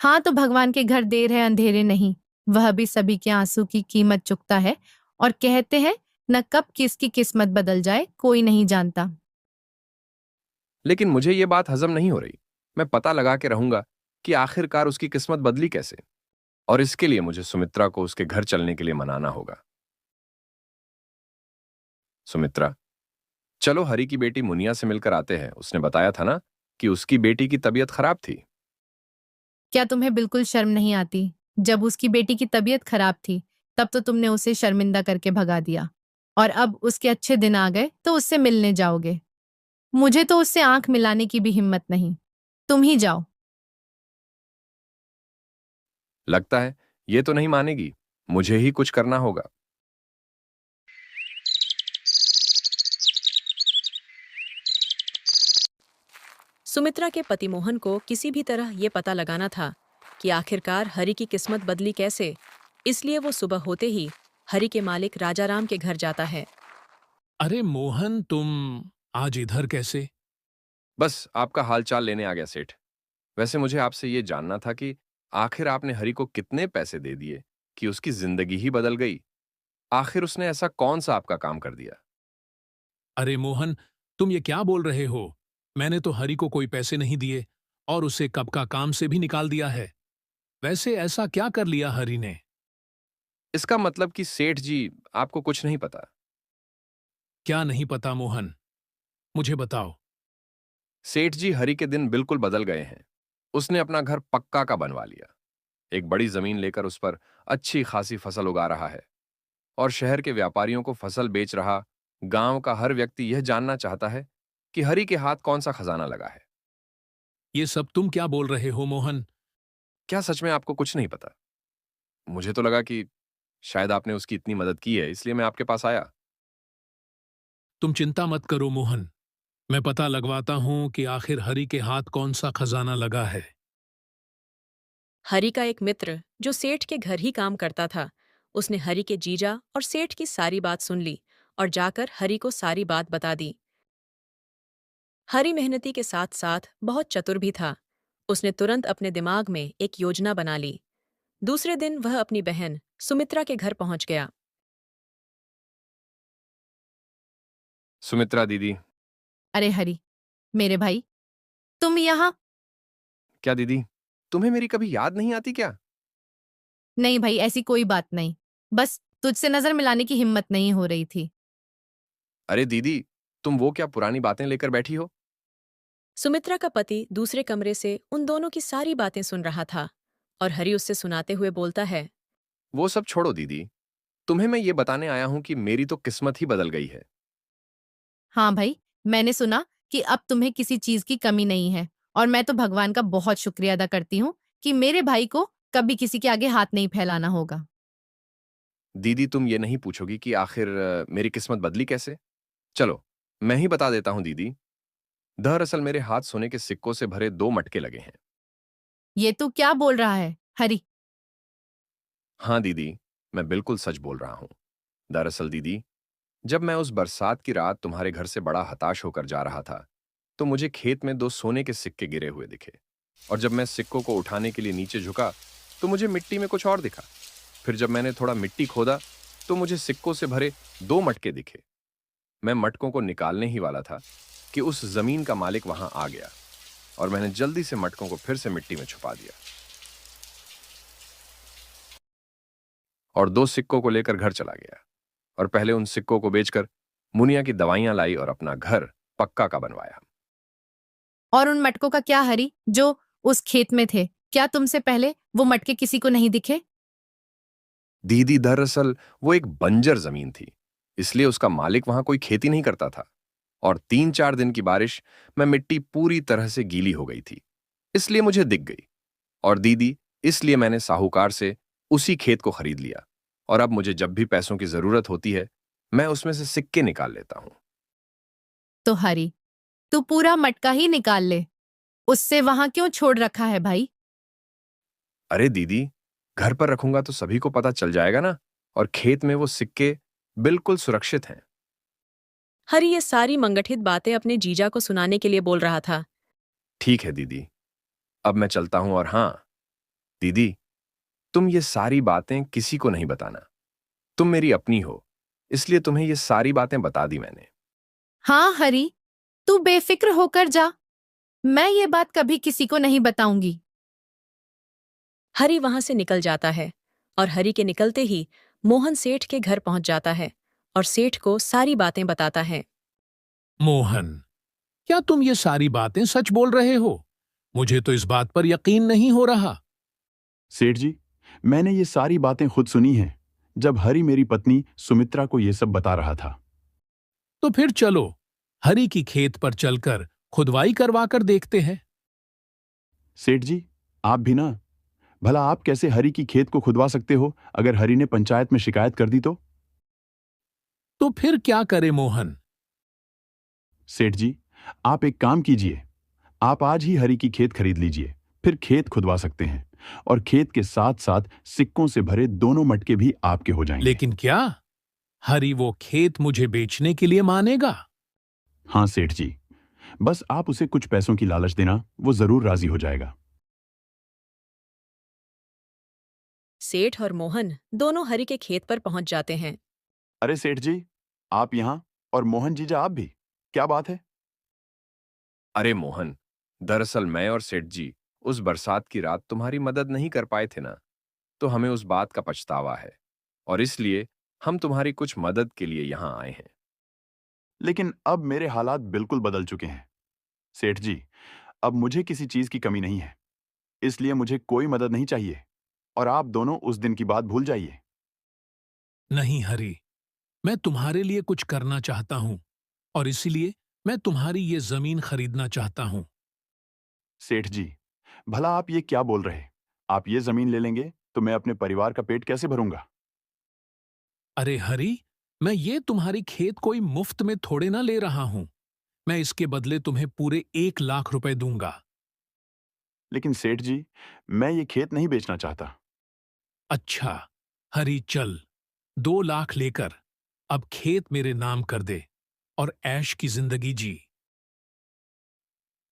हाँ, तो भगवान के घर देर है अंधेरे नहीं। वह भी सभी के आंसू की कीमत चुकता है और कहते हैं न कब किसकी किस्मत बदल जाए कोई नहीं जानता। लेकिन मुझे ये बात हजम नहीं हो रही। मैं पता लगा के रहूंगा कि आखिरकार उसकी किस्मत बदली कैसे, और इसके लिए मुझे सुमित्रा को उसके घर चलने के लिए मनाना होगा। सुमित्रा, चलो हरि की बेटी मुनिया से मिलकर आते हैं। उसने बताया था ना कि उसकी बेटी की तबीयत खराब थी। क्या तुम्हें बिल्कुल शर्म नहीं आती? जब उसकी बेटी की तबीयत खराब थी तब तो तुमने उसे शर्मिंदा करके भगा दिया, और अब उसके अच्छे दिन आ गए तो उससे मिलने जाओगे। मुझे तो उससे आंख मिलाने की भी हिम्मत नहीं। तुम ही जाओ। लगता है ये तो नहीं मानेगी। मुझे ही कुछ करना होगा। सुमित्रा के पति मोहन को किसी भी तरह ये पता लगाना था कि आखिरकार हरि की किस्मत बदली कैसे। इसलिए वो सुबह होते ही हरि के मालिक राजाराम के घर जाता है। अरे मोहन, तुम आज इधर कैसे? बस आपका हालचाल लेने आ गया सेठ। वैसे मुझे आपसे ये जानना था कि आखिर आपने हरि को कितने पैसे दे दिए कि उसकी जिंदगी ही बदल गई। आखिर उसने ऐसा कौन सा आपका काम कर दिया? अरे मोहन, तुम ये क्या बोल रहे हो? मैंने तो हरि को कोई पैसे नहीं दिए और उसे कब का काम से भी निकाल दिया है। वैसे ऐसा क्या कर लिया हरि ने? इसका मतलब कि सेठ जी, आपको कुछ नहीं पता? क्या नहीं पता मोहन? मुझे बताओ। सेठ जी, हरि के दिन बिल्कुल बदल गए हैं। उसने अपना घर पक्का का बनवा लिया। एक बड़ी जमीन लेकर उस पर अच्छी खासी फसल उगा रहा है और शहर के व्यापारियों को फसल बेच रहा। गांव का हर व्यक्ति यह जानना चाहता है कि हरि के हाथ कौन सा खजाना लगा है। ये सब तुम क्या बोल रहे हो मोहन? क्या सच में आपको कुछ नहीं पता? मुझे तो लगा कि शायद आपने उसकी इतनी मदद की है, इसलिए मैं आपके पास आया। तुम चिंता मत करो मोहन, मैं पता लगवाता हूं कि आखिर हरि के हाथ कौन सा खजाना लगा है। हरि का एक मित्र जो सेठ के घर ही काम करता था, उसने हरि के जीजा और सेठ की सारी बात सुन ली और जाकर हरि को सारी बात बता दी। हरि मेहनती के साथ साथ बहुत चतुर भी था। उसने तुरंत अपने दिमाग में एक योजना बना ली। दूसरे दिन वह अपनी बहन सुमित्रा के घर पहुंच गया। सुमित्रा दीदी। अरे हरि, मेरे भाई, तुम यहाँ? क्या दीदी, तुम्हें मेरी कभी याद नहीं आती क्या? नहीं भाई, ऐसी कोई बात नहीं। बस तुझसे नजर मिलाने की हिम्मत नहीं हो रही थी। अरे दीदी, तुम वो क्या पुरानी बातें लेकर बैठी हो? सुमित्रा का पति दूसरे कमरे से उन दोनों की सारी बातें सुन रहा था और हरि उससे सुनाते हुए बोलता है। वो सब छोड़ो दीदी, तुम्हें मैं ये बताने आया हूं कि मेरी तो किस्मत ही बदल गई है। हाँ भाई, मैंने सुना कि अब तुम्हें किसी चीज की कमी नहीं है, और मैं तो भगवान का बहुत शुक्रिया अदा करती हूँ कि मेरे भाई को कभी किसी के आगे हाथ नहीं फैलाना होगा। दीदी, तुम ये नहीं पूछोगी कि आखिर मेरी किस्मत बदली कैसे? चलो मैं ही बता देता हूं दीदी। दरअसल मेरे हाथ सोने के सिक्कों से भरे 2 मटके लगे हैं। ये तू क्या बोल रहा है हरि? हाँ दीदी, मैं बिल्कुल सच बोल रहा हूं। दरअसल दीदी, जब मैं उस बरसात की रात तुम्हारे घर से बड़ा हताश होकर जा रहा था, तो मुझे खेत में 2 सोने के सिक्के गिरे हुए दिखे, और जब मैं सिक्कों को उठाने के लिए नीचे झुका तो मुझे मिट्टी में कुछ और दिखा। फिर जब मैंने थोड़ा मिट्टी खोदा तो मुझे सिक्कों से भरे 2 मटके दिखे। मैं मटकों को निकालने ही वाला था कि उस जमीन का मालिक वहां आ गया और मैंने जल्दी से मटकों को फिर से मिट्टी में छुपा दिया और 2 सिक्कों को लेकर घर चला गया और पहले उन सिक्कों को बेचकर मुनिया की दवाइयां लाई और अपना घर पक्का का बनवाया। और उन मटकों का क्या हरी, जो उस खेत में थे? क्या तुमसे पहले वो मटके किसी को नहीं दिखे? दीदी, दरअसल वो एक बंजर जमीन थी, इसलिए उसका मालिक वहां कोई खेती नहीं करता था और 3-4 दिन की बारिश में मिट्टी पूरी तरह से गीली हो गई थी, इसलिए मुझे दिख गई। और दीदी, इसलिए मैंने साहूकार से उसी खेत को खरीद लिया और अब मुझे जब भी पैसों की जरूरत होती है मैं उसमें से सिक्के निकाल लेता हूं। तो हरी, तू पूरा मटका ही निकाल ले, उससे वहां क्यों छोड़ रखा है भाई? अरे दीदी, घर पर रखूंगा तो सभी को पता चल जाएगा ना, और खेत में वो सिक्के बिल्कुल सुरक्षित हैं। हरी ये सारी मंगठित बातें अपने जीजा को सुनाने के लिए बोल रहा था। ठीक है दीदी, अब मैं चलता हूं। और हां दीदी, तुम ये सारी बातें किसी को नहीं बताना। तुम मेरी अपनी हो, इसलिए तुम्हें ये सारी बातें बता दी मैंने। हाँ हरी, तू बेफिक्र होकर जा, मैं ये बात कभी किसी को नहीं बताऊंगी। हरी वहां से निकल जाता है और हरी के निकलते ही मोहन सेठ के घर पहुंच जाता है और सेठ को सारी बातें बताता है। मोहन, क्या तुम ये सारी बातें सच बोल रहे हो? मुझे तो इस बात पर यकीन नहीं हो रहा। सेठ जी, मैंने ये सारी बातें खुद सुनी हैं जब हरी मेरी पत्नी सुमित्रा को ये सब बता रहा था। तो फिर चलो हरी की खेत पर चलकर खुदवाई करवा कर देखते हैं। सेठ जी, आप भी ना। भला आप कैसे हरी की खेत को खुदवा सकते हो अगर हरी ने पंचायत में शिकायत कर दी तो? तो फिर क्या करे मोहन? सेठ जी, आप एक काम कीजिए, आप आज ही हरी की खेत खरीद लीजिए, फिर खेत खुदवा सकते हैं और खेत के साथ साथ सिक्कों से भरे दोनों मटके भी आपके हो जाएंगे। लेकिन क्या हरी वो खेत मुझे बेचने के लिए मानेगा? हाँ सेठ जी, बस आप उसे कुछ पैसों की लालच देना, वो जरूर राजी हो जाएगा। सेठ और मोहन दोनों हरी के खेत पर पहुंच जाते हैं। अरे सेठ जी, आप यहां और मोहन जीजा आप भी, क्या बात है? अरे मोहन, दरअसल मैं और सेठ जी उस बरसात की रात तुम्हारी मदद नहीं कर पाए थे ना, तो हमें उस बात का पछतावा है और इसलिए हम तुम्हारी कुछ मदद के लिए यहां आए हैं। लेकिन अब मेरे हालात बिल्कुल बदल चुके हैं सेठ जी। अब मुझे किसी चीज की कमी नहीं है, इसलिए मुझे कोई मदद नहीं चाहिए और आप दोनों उस दिन की बात भूल जाइए। नहीं हरी, मैं तुम्हारे लिए कुछ करना चाहता हूं और इसीलिए मैं तुम्हारी ये जमीन खरीदना चाहता हूं। सेठ जी, भला आप ये क्या बोल रहे? आप ये जमीन ले लेंगे तो मैं अपने परिवार का पेट कैसे भरूंगा? अरे हरी, मैं ये तुम्हारी खेत कोई मुफ्त में थोड़े ना ले रहा हूं। मैं इसके बदले तुम्हें पूरे 1 लाख रुपए दूंगा। लेकिन सेठ जी, मैं ये खेत नहीं बेचना चाहता। अच्छा हरी, चल 2 लाख लेकर अब खेत मेरे नाम कर दे और ऐश की जिंदगी जी।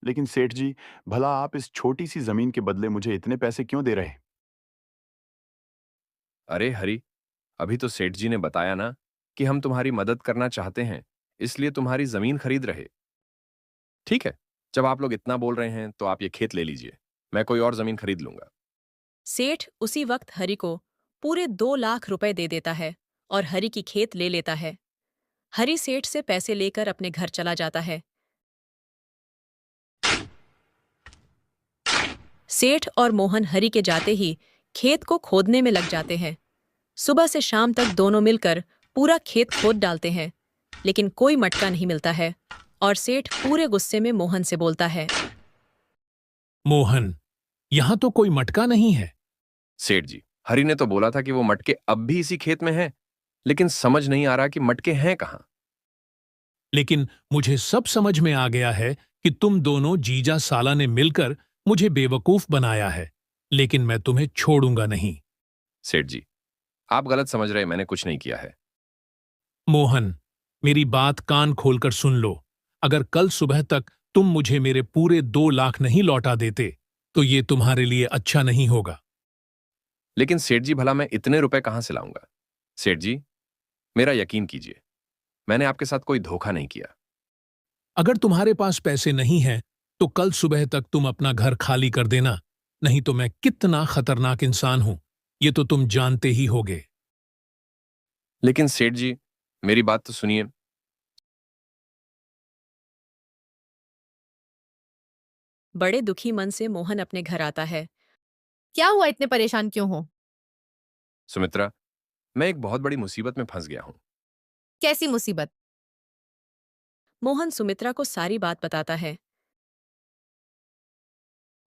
लेकिन सेठ जी, भला आप इस छोटी सी जमीन के बदले मुझे इतने पैसे क्यों दे रहे? अरे हरी, अभी तो सेठ जी ने बताया ना कि हम तुम्हारी मदद करना चाहते हैं, इसलिए तुम्हारी जमीन खरीद रहे। ठीक है, जब आप लोग इतना बोल रहे हैं तो आप ये खेत ले लीजिए, मैं कोई और जमीन खरीद लूंगा। सेठ उसी वक्त हरी को पूरे 2 लाख रुपए दे देता है और हरी की खेत ले लेता है। हरी सेठ से पैसे लेकर अपने घर चला जाता है। सेठ और मोहन हरी के जाते ही खेत को खोदने में लग जाते हैं। सुबह से शाम तक दोनों मिलकर पूरा खेत खोद डालते हैं, लेकिन कोई मटका नहीं मिलता है और सेठ पूरे गुस्से में मोहन से बोलता है। मोहन, यहां तो कोई मटका नहीं है। सेठ जी, हरी ने तो बोला था कि वो मटके अब भी इसी खेत में हैं, लेकिन समझ नहीं आ रहा कि मटके हैं कहां। लेकिन मुझे सब समझ में आ गया है कि तुम दोनों जीजा साला ने मिलकर मुझे बेवकूफ बनाया है, लेकिन मैं तुम्हें छोड़ूंगा नहीं। सेठ जी, आप गलत समझ रहे, मैंने कुछ नहीं किया है। मोहन, मेरी बात कान खोलकर सुन लो। अगर कल सुबह तक तुम मुझे मेरे पूरे 2 लाख नहीं लौटा देते तो ये तुम्हारे लिए अच्छा नहीं होगा। लेकिन सेठ जी, भला मैं इतने रुपए कहां से लाऊंगा? सेठ जी, मेरा यकीन कीजिए, मैंने आपके साथ कोई धोखा नहीं किया। अगर तुम्हारे पास पैसे नहीं हैं, तो कल सुबह तक तुम अपना घर खाली कर देना, नहीं तो मैं कितना खतरनाक इंसान हूं, ये तो तुम जानते ही होगे। लेकिन सेठ जी, मेरी बात तो सुनिए। बड़े दुखी मन से मोहन अपने घर आता है। क्या हुआ, इतने परेशान क्यों हो? सुमित्रा, मैं एक बहुत बड़ी मुसीबत में फंस गया हूं। कैसी मुसीबत? मोहन सुमित्रा को सारी बात बताता है।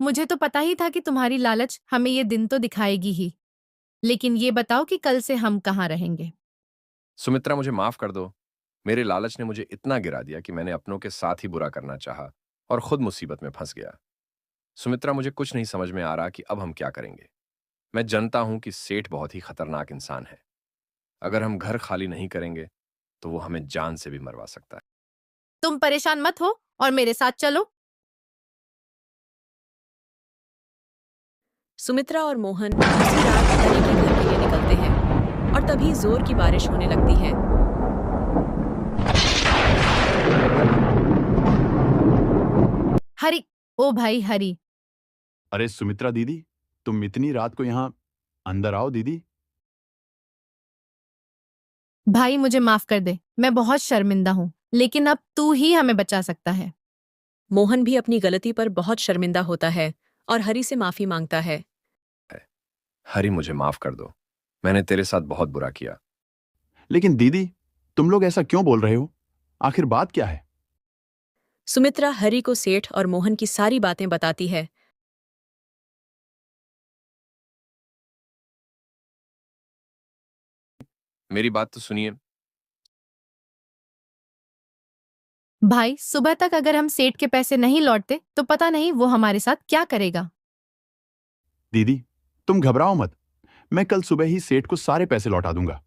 मुझे तो पता ही था कि तुम्हारी लालच हमें ये दिन तो दिखाएगी ही, लेकिन ये बताओ कि कल से हम कहाँ रहेंगे? सुमित्रा, मुझे माफ कर दो। मेरे लालच ने मुझे इतना गिरा दिया कि मैंने अपनों के साथ ही बुरा करना चाहा और खुद मुसीबत में फंस गया। सुमित्रा, मुझे कुछ नहीं समझ में आ रहा कि अब हम क्या करेंगे। मैं जानता हूं कि सेठ बहुत ही खतरनाक इंसान है। अगर हम घर खाली नहीं करेंगे तो वो हमें जान से भी मरवा सकता है। तुम परेशान मत हो और मेरे साथ चलो। सुमित्रा और मोहन उसी रात हरी के घर के लिए निकलते हैं और तभी जोर की बारिश होने लगती है। हरी, ओ भाई हरी। अरे सुमित्रा दीदी, तुम इतनी रात को यहाँ, अंदर आओ दीदी। भाई मुझे माफ कर दे, मैं बहुत शर्मिंदा हूँ, लेकिन अब तू ही हमें बचा सकता है। मोहन भी अपनी गलती पर बहुत शर्मिंदा होता है और हरी से माफी मांगता है। हरी, मुझे माफ कर दो, मैंने तेरे साथ बहुत बुरा किया। लेकिन दीदी, तुम लोग ऐसा क्यों बोल रहे हो? आखिर बात क्या है? सुमित्रा हरी को सेठ और मोहन की सारी बातें बताती है। मेरी बात तो सुनिए। भाई, सुबह तक अगर हम सेठ के पैसे नहीं लौटते तो पता नहीं वो हमारे साथ क्या करेगा। दीदी, तुम घबराओ मत, मैं कल सुबह ही सेठ को सारे पैसे लौटा दूंगा।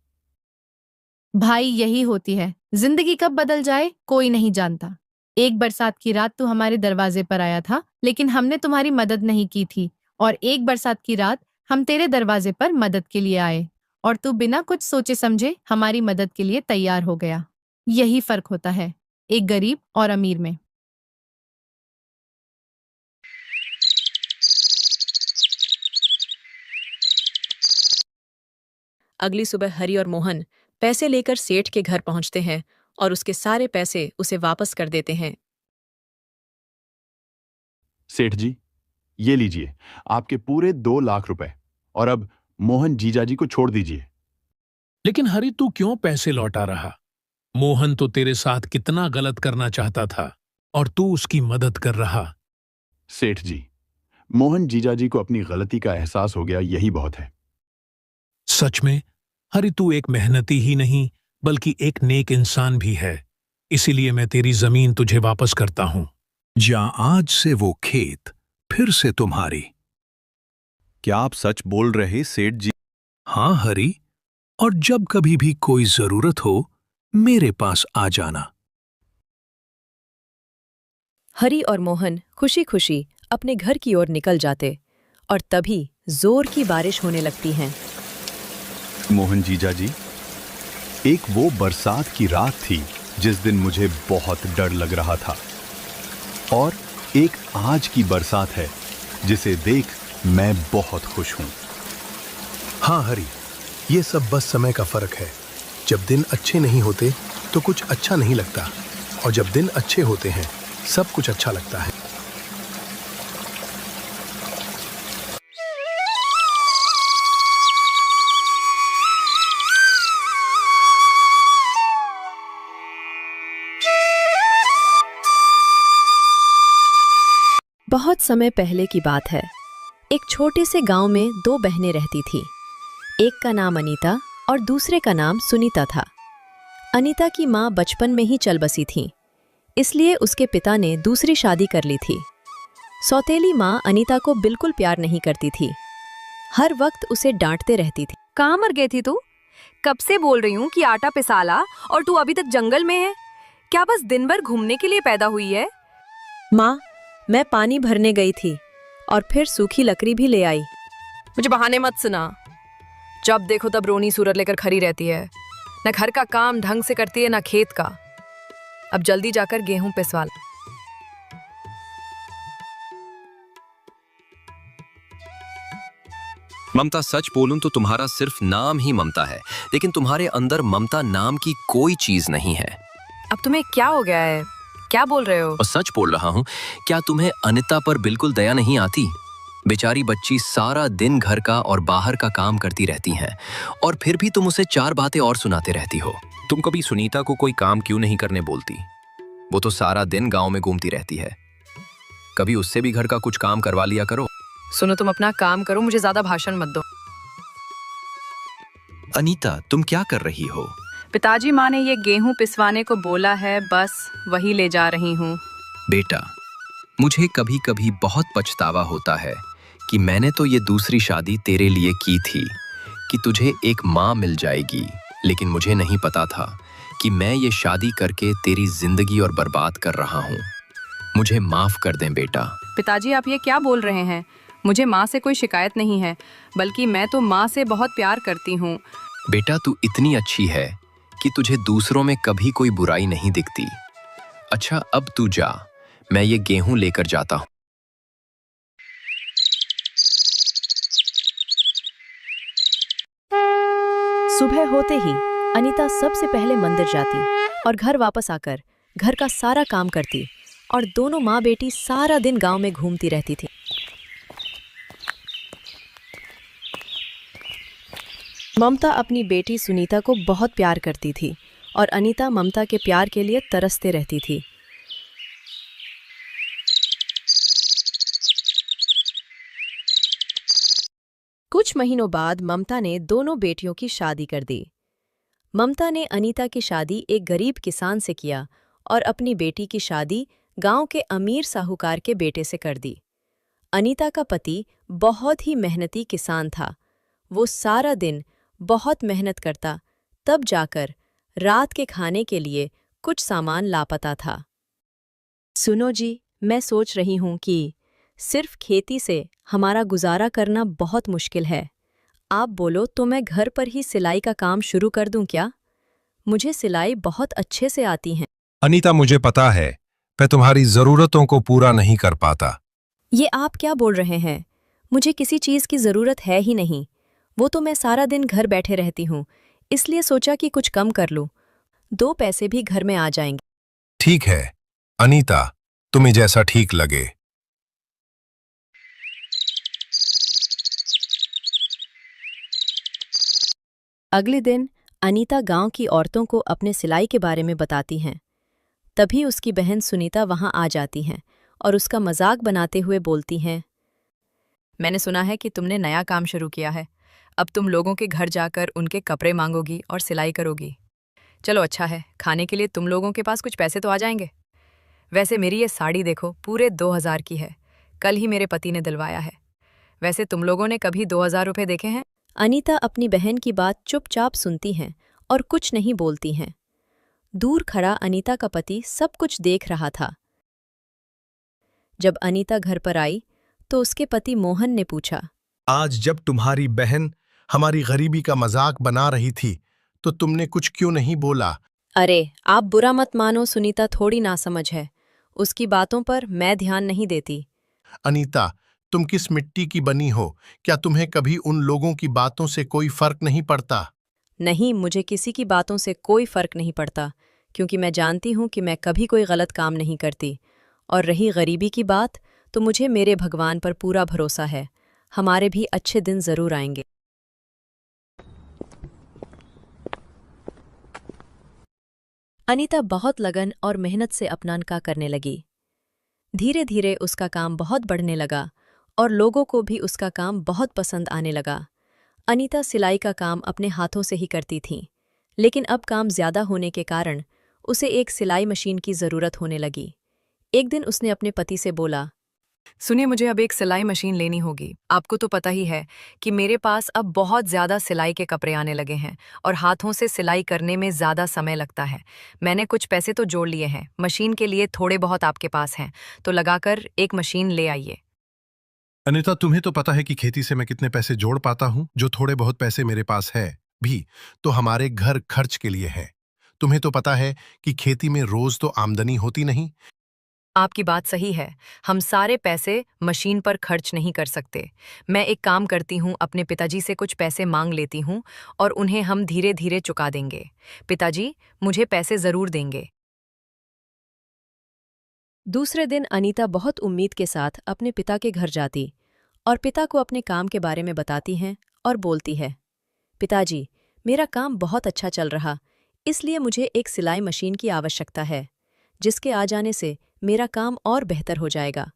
भाई, यही होती है, जिंदगी कब बदल जाए कोई नहीं जानता। एक बरसात की रात तू हमारे दरवाजे पर आया था, लेकिन हमने तुम्हारी मदद नहीं की थी, और एक बरसात की रात हम तेरे दरवाजे पर मदद के लिए आए और तू बिना कुछ सोचे समझे हमारी मदद के लिए तैयार हो गया। यही फर्क होता है एक गरीब और अमीर में। अगली सुबह हरी और मोहन पैसे लेकर सेठ के घर पहुंचते हैं और उसके सारे पैसे उसे वापस कर देते हैं। सेठ जी, ये लीजिए आपके पूरे 2 लाख रुपए, और अब मोहन जीजाजी को छोड़ दीजिए। लेकिन हरी, तू क्यों पैसे लौटा रहा? मोहन तो तेरे साथ कितना गलत करना चाहता था और तू उसकी मदद कर रहा। सेठ जी, मोहन जीजाजी को अपनी गलती का एहसास हो गया, यही बहुत है। सच में हरी, तू एक मेहनती ही नहीं बल्कि एक नेक इंसान भी है, इसीलिए मैं तेरी जमीन तुझे वापस करता हूं। जा आज से वो खेत फिर से तुम्हारी। क्या आप सच बोल रहे सेठ जी? हाँ हरी, और जब कभी भी कोई जरूरत हो मेरे पास आ जाना। हरी और मोहन खुशी खुशी अपने घर की ओर निकल जाते और तभी जोर की बारिश होने लगती है। मोहन जीजाजी, एक वो बरसात की रात थी जिस दिन मुझे बहुत डर लग रहा था, और एक आज की बरसात है जिसे देख मैं बहुत खुश हूं। हाँ हरी, ये सब बस समय का फर्क है। जब दिन अच्छे नहीं होते तो कुछ अच्छा नहीं लगता, और जब दिन अच्छे होते हैं सब कुछ अच्छा लगता है। बहुत समय पहले की बात है। एक छोटे से गांव में 2 बहनें रहती थीं। एक का नाम अनीता और दूसरे का नाम सुनीता था। अनीता की माँ बचपन में ही चल बसी थीं, इसलिए उसके पिता ने दूसरी शादी कर ली थी। सौतेली माँ अनीता को बिल्कुल प्यार नहीं करती थी, हर वक्त उसे डांटते रहती थी। कहाँ मर गई थी तू? कब से बोल रही हूँ कि आटा पिसाला, और तू अभी तक जंगल में है। क्या बस दिन भर घूमने के लिए पैदा हुई है? माँ, मैं पानी भरने गई थी और फिर सूखी लकड़ी भी ले आई। मुझे बहाने मत सुना। जब देखो तब रोनी सूरत लेकर खड़ी रहती है, न घर का काम ढंग से करती है न खेत का। अब जल्दी जाकर गेहूं पिसवा ला। ममता, सच बोलूं तो तुम्हारा सिर्फ नाम ही ममता है, लेकिन तुम्हारे अंदर ममता नाम की कोई चीज नहीं है। अब तुम्हें क्या हो गया है? क्या बोल रहे हो? और सच बोल रहा हूं। क्या तुम्हें अनिता पर बिल्कुल दया नहीं आती? बेचारी बच्ची सारा दिन घर का और बाहर का काम करती रहती हैं, और फिर भी तुम उसे 4 बातें और सुनाते रहती हो। तुम कभी सुनीता को कोई काम क्यों नहीं करने बोलती? वो तो सारा दिन गांव में घूमती रहती है। कभी उससे भी घर का कुछ काम करवा लिया करो। सुनो, तुम अपना काम करो, मुझे ज्यादा भाषण मत दो। अनीता, तुम क्या कर रही हो? पिताजी, माँ ने ये गेहूं पिसवाने को बोला है, बस वही ले जा रही हूँ। बेटा, मुझे कभी कभी बहुत पछतावा होता है कि मैंने तो ये दूसरी शादी तेरे लिए की थी कि तुझे एक माँ मिल जाएगी, लेकिन मुझे नहीं पता था कि मैं ये शादी करके तेरी जिंदगी और बर्बाद कर रहा हूँ। मुझे माफ कर दें बेटा। पिताजी, आप ये क्या बोल रहे हैं? मुझे माँ से कोई शिकायत नहीं है, बल्कि मैं तो माँ से बहुत प्यार करती हूँ। बेटा, तू इतनी अच्छी है कि तुझे दूसरों में कभी कोई बुराई नहीं दिखती। अच्छा, अब तू जा, मैं ये गेहूं लेकर जाता हूँ। सुबह होते ही अनीता सबसे पहले मंदिर जाती और घर वापस आकर घर का सारा काम करती, और दोनों माँ बेटी सारा दिन गांव में घूमती रहती थी। ममता अपनी बेटी सुनीता को बहुत प्यार करती थी और अनीता ममता के प्यार के लिए तरसते रहती थी। कुछ महीनों बाद ममता ने दोनों बेटियों की शादी कर दी। ममता ने अनीता की शादी एक गरीब किसान से किया और अपनी बेटी की शादी गांव के अमीर साहूकार के बेटे से कर दी। अनीता का पति बहुत ही मेहनती किसान था। वो सारा दिन बहुत मेहनत करता, तब जाकर रात के खाने के लिए कुछ सामान लापता था। सुनो जी, मैं सोच रही हूँ कि सिर्फ खेती से हमारा गुजारा करना बहुत मुश्किल है। आप बोलो तो मैं घर पर ही सिलाई का काम शुरू कर दूं क्या? मुझे सिलाई बहुत अच्छे से आती है। अनीता, मुझे पता है मैं तुम्हारी जरूरतों को पूरा नहीं कर पाता। ये आप क्या बोल रहे हैं? मुझे किसी चीज़ की ज़रूरत है ही नहीं। वो तो मैं सारा दिन घर बैठे रहती हूँ, इसलिए सोचा कि कुछ कम कर लूँ, 2 पैसे भी घर में आ जाएंगे। ठीक है अनीता, तुम्हें जैसा ठीक लगे। अगले दिन अनीता गांव की औरतों को अपने सिलाई के बारे में बताती हैं। तभी उसकी बहन सुनीता वहां आ जाती हैं और उसका मजाक बनाते हुए बोलती हैं, मैंने सुना है कि तुमने नया काम शुरू किया है। अब तुम लोगों के घर जाकर उनके कपड़े मांगोगी और सिलाई करोगी। चलो अच्छा है, खाने के लिए तुम लोगों के पास कुछ पैसे तो आ जाएंगे। वैसे मेरी ये साड़ी देखो, पूरे 2000 की है, कल ही मेरे पति ने दिलवाया है। वैसे तुम लोगों ने कभी 2000 रुपये देखे हैं? अनीता अपनी बहन की बात चुपचाप सुनती हैं और कुछ नहीं बोलती हैं। दूर खड़ा अनीता का पति सब कुछ देख रहा था। जब अनीता घर पर आई तो उसके पति मोहन ने पूछा, आज जब तुम्हारी बहन हमारी गरीबी का मजाक बना रही थी तो तुमने कुछ क्यों नहीं बोला? अरे आप बुरा मत मानो, सुनीता थोड़ी नासमझ है, उसकी बातों पर मैं ध्यान नहीं देती। अनीता, तुम किस मिट्टी की बनी हो? क्या तुम्हें कभी उन लोगों की बातों से कोई फर्क नहीं पड़ता? नहीं, मुझे किसी की बातों से कोई फर्क नहीं पड़ता, क्योंकि मैं जानती हूँ कि मैं कभी कोई गलत काम नहीं करती। और रही गरीबी की बात, तो मुझे मेरे भगवान पर पूरा भरोसा है, हमारे भी अच्छे दिन जरूर आएंगे। अनीता बहुत लगन और मेहनत से अपना का करने लगी। धीरे धीरे उसका काम बहुत बढ़ने लगा और लोगों को भी उसका काम बहुत पसंद आने लगा। अनीता सिलाई का काम अपने हाथों से ही करती थी, लेकिन अब काम ज्यादा होने के कारण उसे एक सिलाई मशीन की जरूरत होने लगी। एक दिन उसने अपने पति से बोला, सुनिए, मुझे अब एक सिलाई मशीन लेनी होगी। आपको तो पता ही है कि मेरे पास अब बहुत ज़्यादा सिलाई के कपड़े आने लगे हैं और हाथों से सिलाई करने में ज़्यादा समय लगता है। मैंने कुछ पैसे तो जोड़ लिए हैं, मशीन के लिए थोड़े बहुत आपके पास हैं, तो लगाकर एक मशीन ले आइए। अनिता, तुम्हें तो पता है कि खेती से मैं कितने पैसे जोड़ पाता हूं। जो थोड़े बहुत पैसे मेरे पास है भी तो हमारे घर खर्च के लिए है। तुम्हें तो पता है कि खेती में रोज तो आमदनी होती नहीं। आपकी बात सही है, हम सारे पैसे मशीन पर खर्च नहीं कर सकते। मैं एक काम करती हूँ, अपने पिताजी से कुछ पैसे मांग लेती हूँ और उन्हें हम धीरे धीरे चुका देंगे। पिताजी मुझे पैसे जरूर देंगे। दूसरे दिन अनीता बहुत उम्मीद के साथ अपने पिता के घर जाती और पिता को अपने काम के बारे में बताती हैं और बोलती है, पिताजी मेरा काम बहुत अच्छा चल रहा, इसलिए मुझे एक सिलाई मशीन की आवश्यकता है, जिसके आ जाने से मेरा काम और बेहतर हो जाएगा।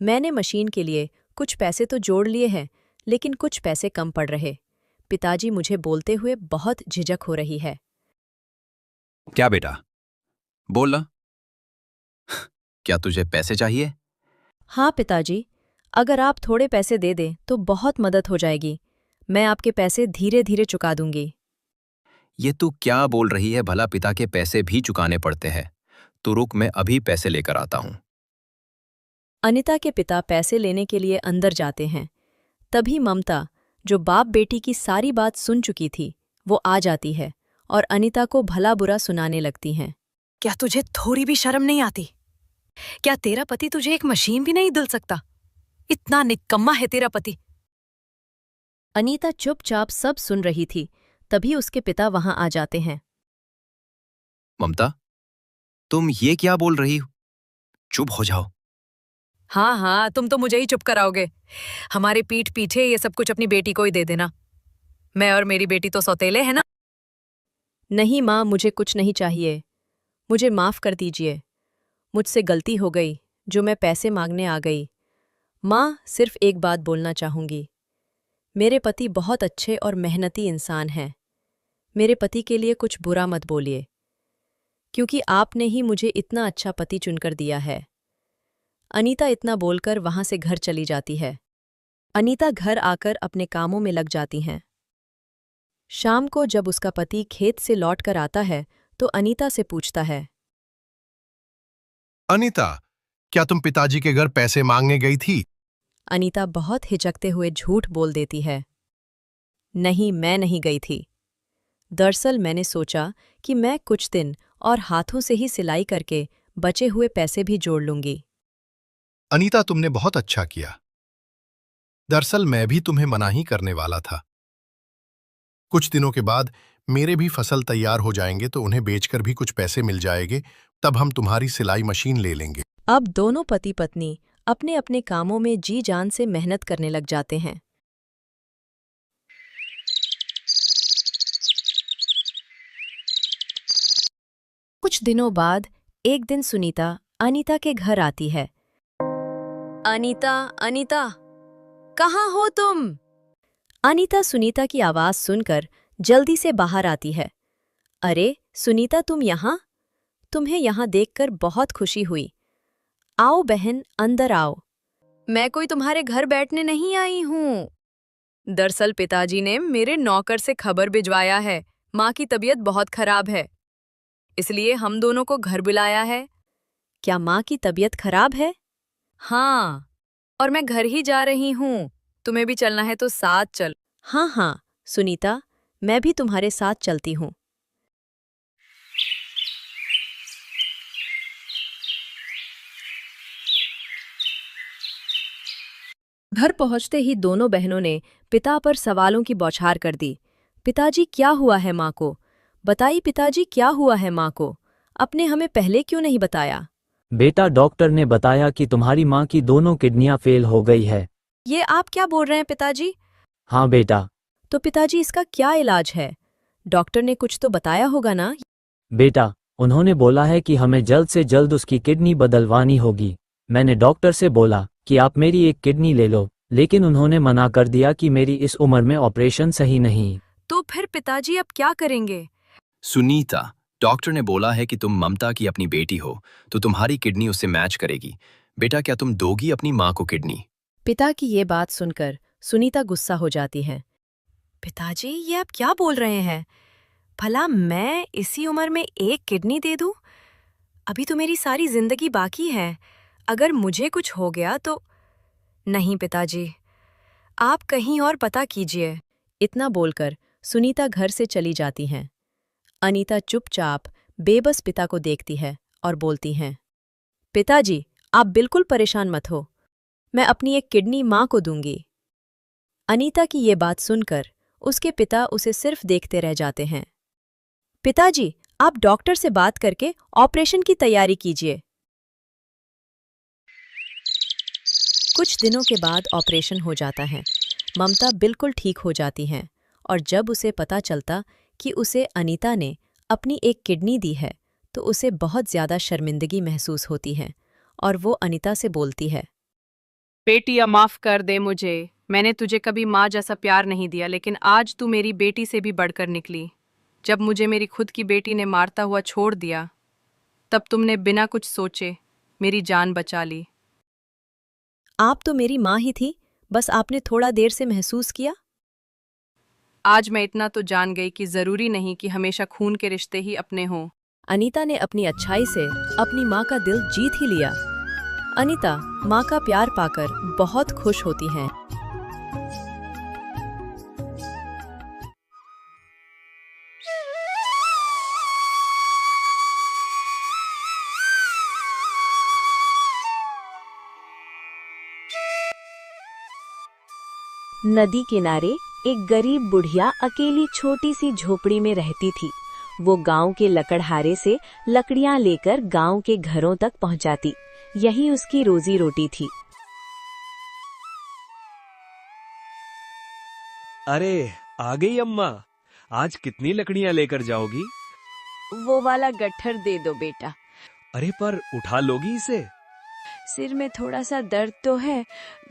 मैंने मशीन के लिए कुछ पैसे तो जोड़ लिए हैं, लेकिन कुछ पैसे कम पड़ रहे। पिताजी मुझे बोलते हुए बहुत झिझक हो रही है। क्या बेटा, बोल ना। क्या तुझे पैसे चाहिए? हाँ पिताजी, अगर आप थोड़े पैसे दे दें तो बहुत मदद हो जाएगी। मैं आपके पैसे धीरे धीरे चुका दूंगी। ये तू क्या बोल रही है? भला पिता के पैसे भी चुकाने पड़ते हैं। तू रुक, मैं अभी पैसे लेकर आता हूं। अनीता के पिता पैसे लेने के लिए अंदर जाते हैं। तभी ममता, जो बाप बेटी की सारी बात सुन चुकी थी, वो आ जाती है और अनीता को भला बुरा सुनाने लगती हैं। क्या तुझे थोड़ी भी शर्म नहीं आती? क्या तेरा पति तुझे एक मशीन भी नहीं दिल सकता? इतना निकम्मा है तेरा पति। अनीता चुपचाप सब सुन रही थी, तभी उसके पिता वहां आ जाते हैं। ममता, तुम ये क्या बोल रही हो? चुप हो जाओ। हाँ हाँ, तुम तो मुझे ही चुप कराओगे। हमारे पीठ पीछे ये सब कुछ अपनी बेटी को ही दे देना। मैं और मेरी बेटी तो सौतेले हैं ना। नहीं माँ, मुझे कुछ नहीं चाहिए। मुझे माफ कर दीजिए। मुझसे गलती हो गई जो मैं पैसे मांगने आ गई। माँ, सिर्फ एक बात बोलना चाहूंगी। मेरे पति बहुत अच्छे और मेहनती इंसान हैं। मेरे पति के लिए कुछ बुरा मत बोलिए, क्योंकि आपने ही मुझे इतना अच्छा पति चुनकर दिया है। अनीता इतना बोलकर वहां से घर चली जाती है। अनीता घर आकर अपने कामों में लग जाती हैं। शाम को जब उसका पति खेत से लौटकर आता है तो अनीता से पूछता है, अनीता, क्या तुम पिताजी के घर पैसे मांगने गई थी? अनीता बहुत हिचकते हुए झूठ बोल देती है, नहीं, मैं नहीं गई थी। दरअसल मैंने सोचा कि मैं कुछ दिन और हाथों से ही सिलाई करके बचे हुए पैसे भी जोड़ लूंगी। अनीता, तुमने बहुत अच्छा किया। दरअसल मैं भी तुम्हें मना ही करने वाला था। कुछ दिनों के बाद मेरे भी फसल तैयार हो जाएंगे तो उन्हें बेचकर भी कुछ पैसे मिल जाएंगे, तब हम तुम्हारी सिलाई मशीन ले लेंगे। अब दोनों पति पत्नी अपने अपने कामों में जी जान से मेहनत करने लग जाते हैं। कुछ दिनों बाद एक दिन सुनीता अनीता के घर आती है। अनीता, अनीता, कहाँ हो तुम? अनीता सुनीता की आवाज सुनकर जल्दी से बाहर आती है। अरे सुनीता, तुम यहाँ? तुम्हें यहाँ देखकर बहुत खुशी हुई। आओ बहन, अंदर आओ। मैं कोई तुम्हारे घर बैठने नहीं आई हूँ। दरअसल पिताजी ने मेरे नौकर से खबर भिजवाया है, माँ की तबीयत बहुत खराब है, इसलिए हम दोनों को घर बुलाया है। क्या माँ की तबीयत खराब है? हाँ, और मैं घर ही जा रही हूँ। तुम्हें भी चलना है तो साथ चल। हाँ हाँ सुनीता, मैं भी तुम्हारे साथ चलती हूँ। घर पहुंचते ही दोनों बहनों ने पिता पर सवालों की बौछार कर दी। पिताजी, क्या हुआ है माँ को? बताइए पिताजी, क्या हुआ है माँ को? आपने हमें पहले क्यों नहीं बताया? बेटा, डॉक्टर ने बताया कि तुम्हारी माँ की दोनों किडनियां फेल हो गई है। ये आप क्या बोल रहे हैं पिताजी? हाँ बेटा। तो पिताजी, इसका क्या इलाज है? डॉक्टर ने कुछ तो बताया होगा ना? बेटा, उन्होंने बोला है कि हमें जल्द से जल्द उसकी किडनी बदलवानी होगी। मैंने डॉक्टर से बोला कि आप मेरी एक किडनी ले लो, लेकिन उन्होंने मना कर दिया कि मेरी इस उम्र में ऑपरेशन सही नहीं। तो फिर पिताजी अब क्या करेंगे? सुनीता, डॉक्टर ने बोला है कि तुम ममता की अपनी बेटी हो, तो तुम्हारी किडनी उससे मैच करेगी। बेटा, क्या तुम दोगी अपनी माँ को किडनी? पिता की ये बात सुनकर सुनीता गुस्सा हो जाती है। पिताजी, ये आप क्या बोल रहे हैं? भला मैं इसी उम्र में एक किडनी दे दूं? अभी तो मेरी सारी जिंदगी बाकी है। अगर मुझे कुछ हो गया तो नहीं पिताजी, आप कहीं और पता कीजिए। इतना बोलकर सुनीता घर से चली जाती हैं। अनीता चुपचाप बेबस पिता को देखती है और बोलती हैं, पिताजी, आप बिल्कुल परेशान मत हो, मैं अपनी एक किडनी माँ को दूंगी। अनीता की ये बात सुनकर उसके पिता उसे सिर्फ देखते रह जाते हैं। पिताजी, आप डॉक्टर से बात करके ऑपरेशन की तैयारी कीजिए। कुछ दिनों के बाद ऑपरेशन हो जाता है। ममता बिल्कुल ठीक हो जाती हैं और जब उसे पता चलता कि उसे अनीता ने अपनी एक किडनी दी है तो उसे बहुत ज्यादा शर्मिंदगी महसूस होती है और वो अनीता से बोलती है, बेटिया माफ कर दे मुझे, मैंने तुझे कभी माँ जैसा प्यार नहीं दिया, लेकिन आज तू मेरी बेटी से भी बढ़कर निकली। जब मुझे मेरी खुद की बेटी ने मारता हुआ छोड़ दिया तब तुमने बिना कुछ सोचे मेरी जान बचा ली। आप तो मेरी माँ ही थी, बस आपने थोड़ा देर से महसूस किया। आज मैं इतना तो जान गई कि जरूरी नहीं कि हमेशा खून के रिश्ते ही अपने हों। अनीता ने अपनी अच्छाई से अपनी माँ का दिल जीत ही लिया। अनीता माँ का प्यार पाकर बहुत खुश होती हैं। नदी किनारे एक गरीब बुढ़िया अकेली छोटी सी झोपड़ी में रहती थी। वो गांव के लकड़हारे से लकड़ियां लेकर गांव के घरों तक पहुंचाती। यही उसकी रोजी रोटी थी। अरे आ गई अम्मा, आज कितनी लकड़ियां लेकर जाओगी? वो वाला गट्ठर दे दो बेटा। अरे पर उठा लोगी इसे? सिर में थोड़ा सा दर्द तो है,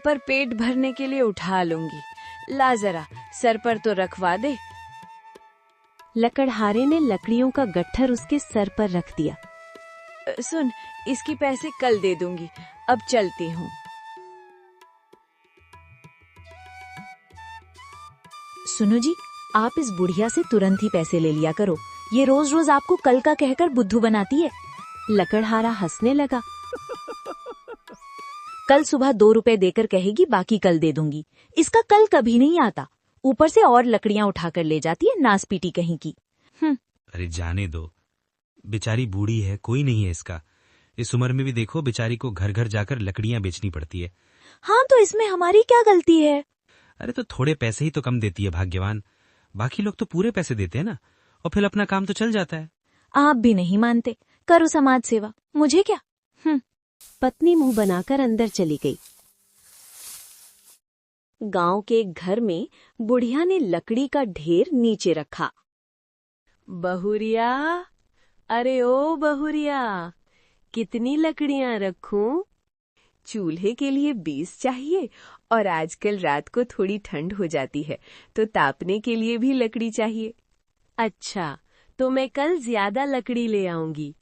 पर पेट भरने के लिए उठा लूंगी। ला जरा, सर पर तो रखवा दे। लकड़हारे ने लकड़ियों का गट्ठर उसके सर पर रख दिया। सुन, इसकी पैसे कल दे दूंगी, अब चलती हूँ। सुनो जी, आप इस बुढ़िया से तुरंत ही पैसे ले लिया करो। ये रोज रोज आपको कल का कहकर बुद्धू बनाती है। लकड़हारा हंसने लगा। कल सुबह 2 रुपए देकर कहेगी बाकी कल दे दूंगी। इसका कल कभी नहीं आता। ऊपर से और लकड़ियां उठाकर ले जाती है, नासपीटी कहीं की। अरे जाने दो, बेचारी बूढ़ी है, कोई नहीं है इसका। इस उम्र में भी देखो बेचारी को घर घर जाकर लकड़ियां बेचनी पड़ती है। हाँ तो इसमें हमारी क्या गलती है? अरे तो थोड़े पैसे ही तो कम देती है भाग्यवान, बाकी लोग तो पूरे पैसे देते हैं ना, और फिर अपना काम तो चल जाता है। आप भी नहीं मानते, करो समाज सेवा, मुझे क्या। पत्नी मुंह बनाकर अंदर चली गई। गांव के एक घर में बुढ़िया ने लकड़ी का ढेर नीचे रखा। बहुरिया, अरे ओ बहुरिया, कितनी लकड़ियां रखूं? चूल्हे के लिए 20 चाहिए, और आजकल रात को थोड़ी ठंड हो जाती है तो तापने के लिए भी लकड़ी चाहिए। अच्छा, तो मैं कल ज्यादा लकड़ी ले आऊंगी।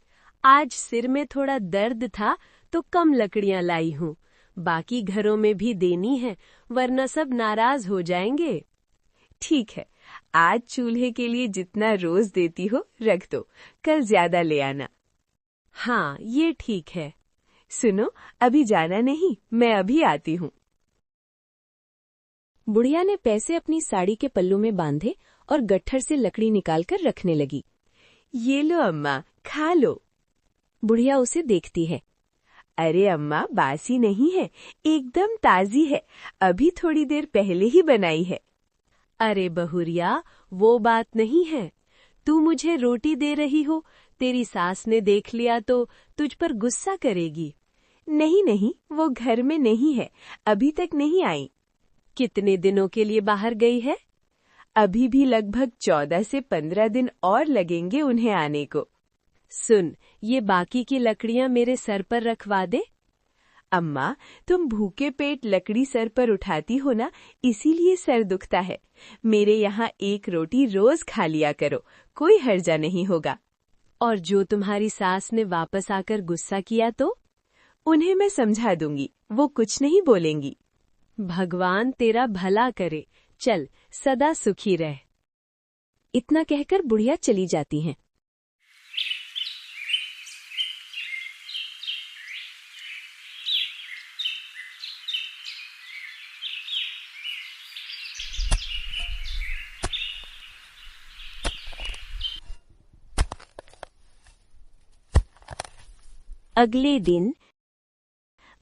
आज सिर में थोड़ा दर्द था तो कम लकड़ियां लाई हूँ। बाकी घरों में भी देनी है, वरना सब नाराज हो जाएंगे। ठीक है, आज चूल्हे के लिए जितना रोज देती हो रख दो, कल ज्यादा ले आना। हाँ, ये ठीक है। सुनो, अभी जाना नहीं, मैं अभी आती हूँ। बुढ़िया ने पैसे अपनी साड़ी के पल्लू में बांधे और गट्ठर से लकड़ी निकालकर रखने लगी। ये लो अम्मा, खा लो। बुढ़िया उसे देखती है। अरे अम्मा, बासी नहीं है, एकदम ताजी है, अभी थोड़ी देर पहले ही बनाई है। अरे बहुरिया, वो बात नहीं है। तू मुझे रोटी दे रही हो, तेरी सास ने देख लिया तो तुझ पर गुस्सा करेगी। नहीं नहीं, वो घर में नहीं है, अभी तक नहीं आई। कितने दिनों के लिए बाहर गई है? अभी भी लगभग 14 से 15 दिन और लगेंगे उन्हें आने को। सुन, ये बाकी की लकड़ियां मेरे सर पर रखवा दे। अम्मा, तुम भूखे पेट लकड़ी सर पर उठाती हो ना, इसीलिए सर दुखता है। मेरे यहाँ एक रोटी रोज खा लिया करो, कोई हर्जा नहीं होगा। और जो तुम्हारी सास ने वापस आकर गुस्सा किया तो उन्हें मैं समझा दूंगी, वो कुछ नहीं बोलेंगी। भगवान तेरा भला करे, चल सदा सुखी रह। इतना कहकर बुढ़िया चली जाती हैं। अगले दिन,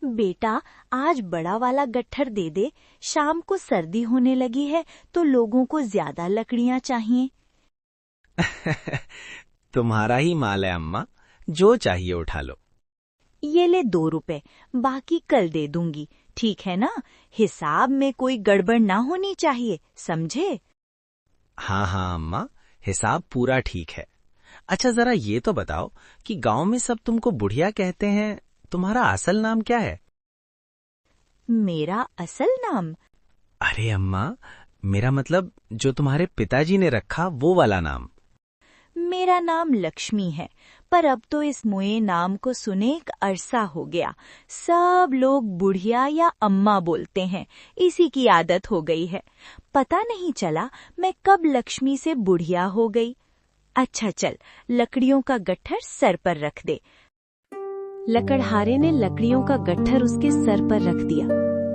बेटा आज बड़ा वाला गट्ठर दे दे, शाम को सर्दी होने लगी है तो लोगों को ज्यादा लकड़ियां चाहिए। तुम्हारा ही माल है अम्मा, जो चाहिए उठा लो। ये ले 2 रुपए, बाकी कल दे दूंगी, ठीक है ना? हिसाब में कोई गड़बड़ ना होनी चाहिए, समझे? हाँ हाँ अम्मा, हिसाब पूरा ठीक है। अच्छा जरा ये तो बताओ कि गांव में सब तुमको बुढ़िया कहते हैं, तुम्हारा असल नाम क्या है? मेरा असल नाम? अरे अम्मा, मेरा मतलब जो तुम्हारे पिताजी ने रखा वो वाला नाम। मेरा नाम लक्ष्मी है, पर अब तो इस मुए नाम को सुने एक अरसा हो गया। सब लोग बुढ़िया या अम्मा बोलते हैं, इसी की आदत हो गई है। पता नहीं चला मैं कब लक्ष्मी से बुढ़िया हो गई। अच्छा चल, लकड़ियों का गट्ठर सर पर रख दे। लकड़हारे ने लकड़ियों का गट्ठर उसके सर पर रख दिया।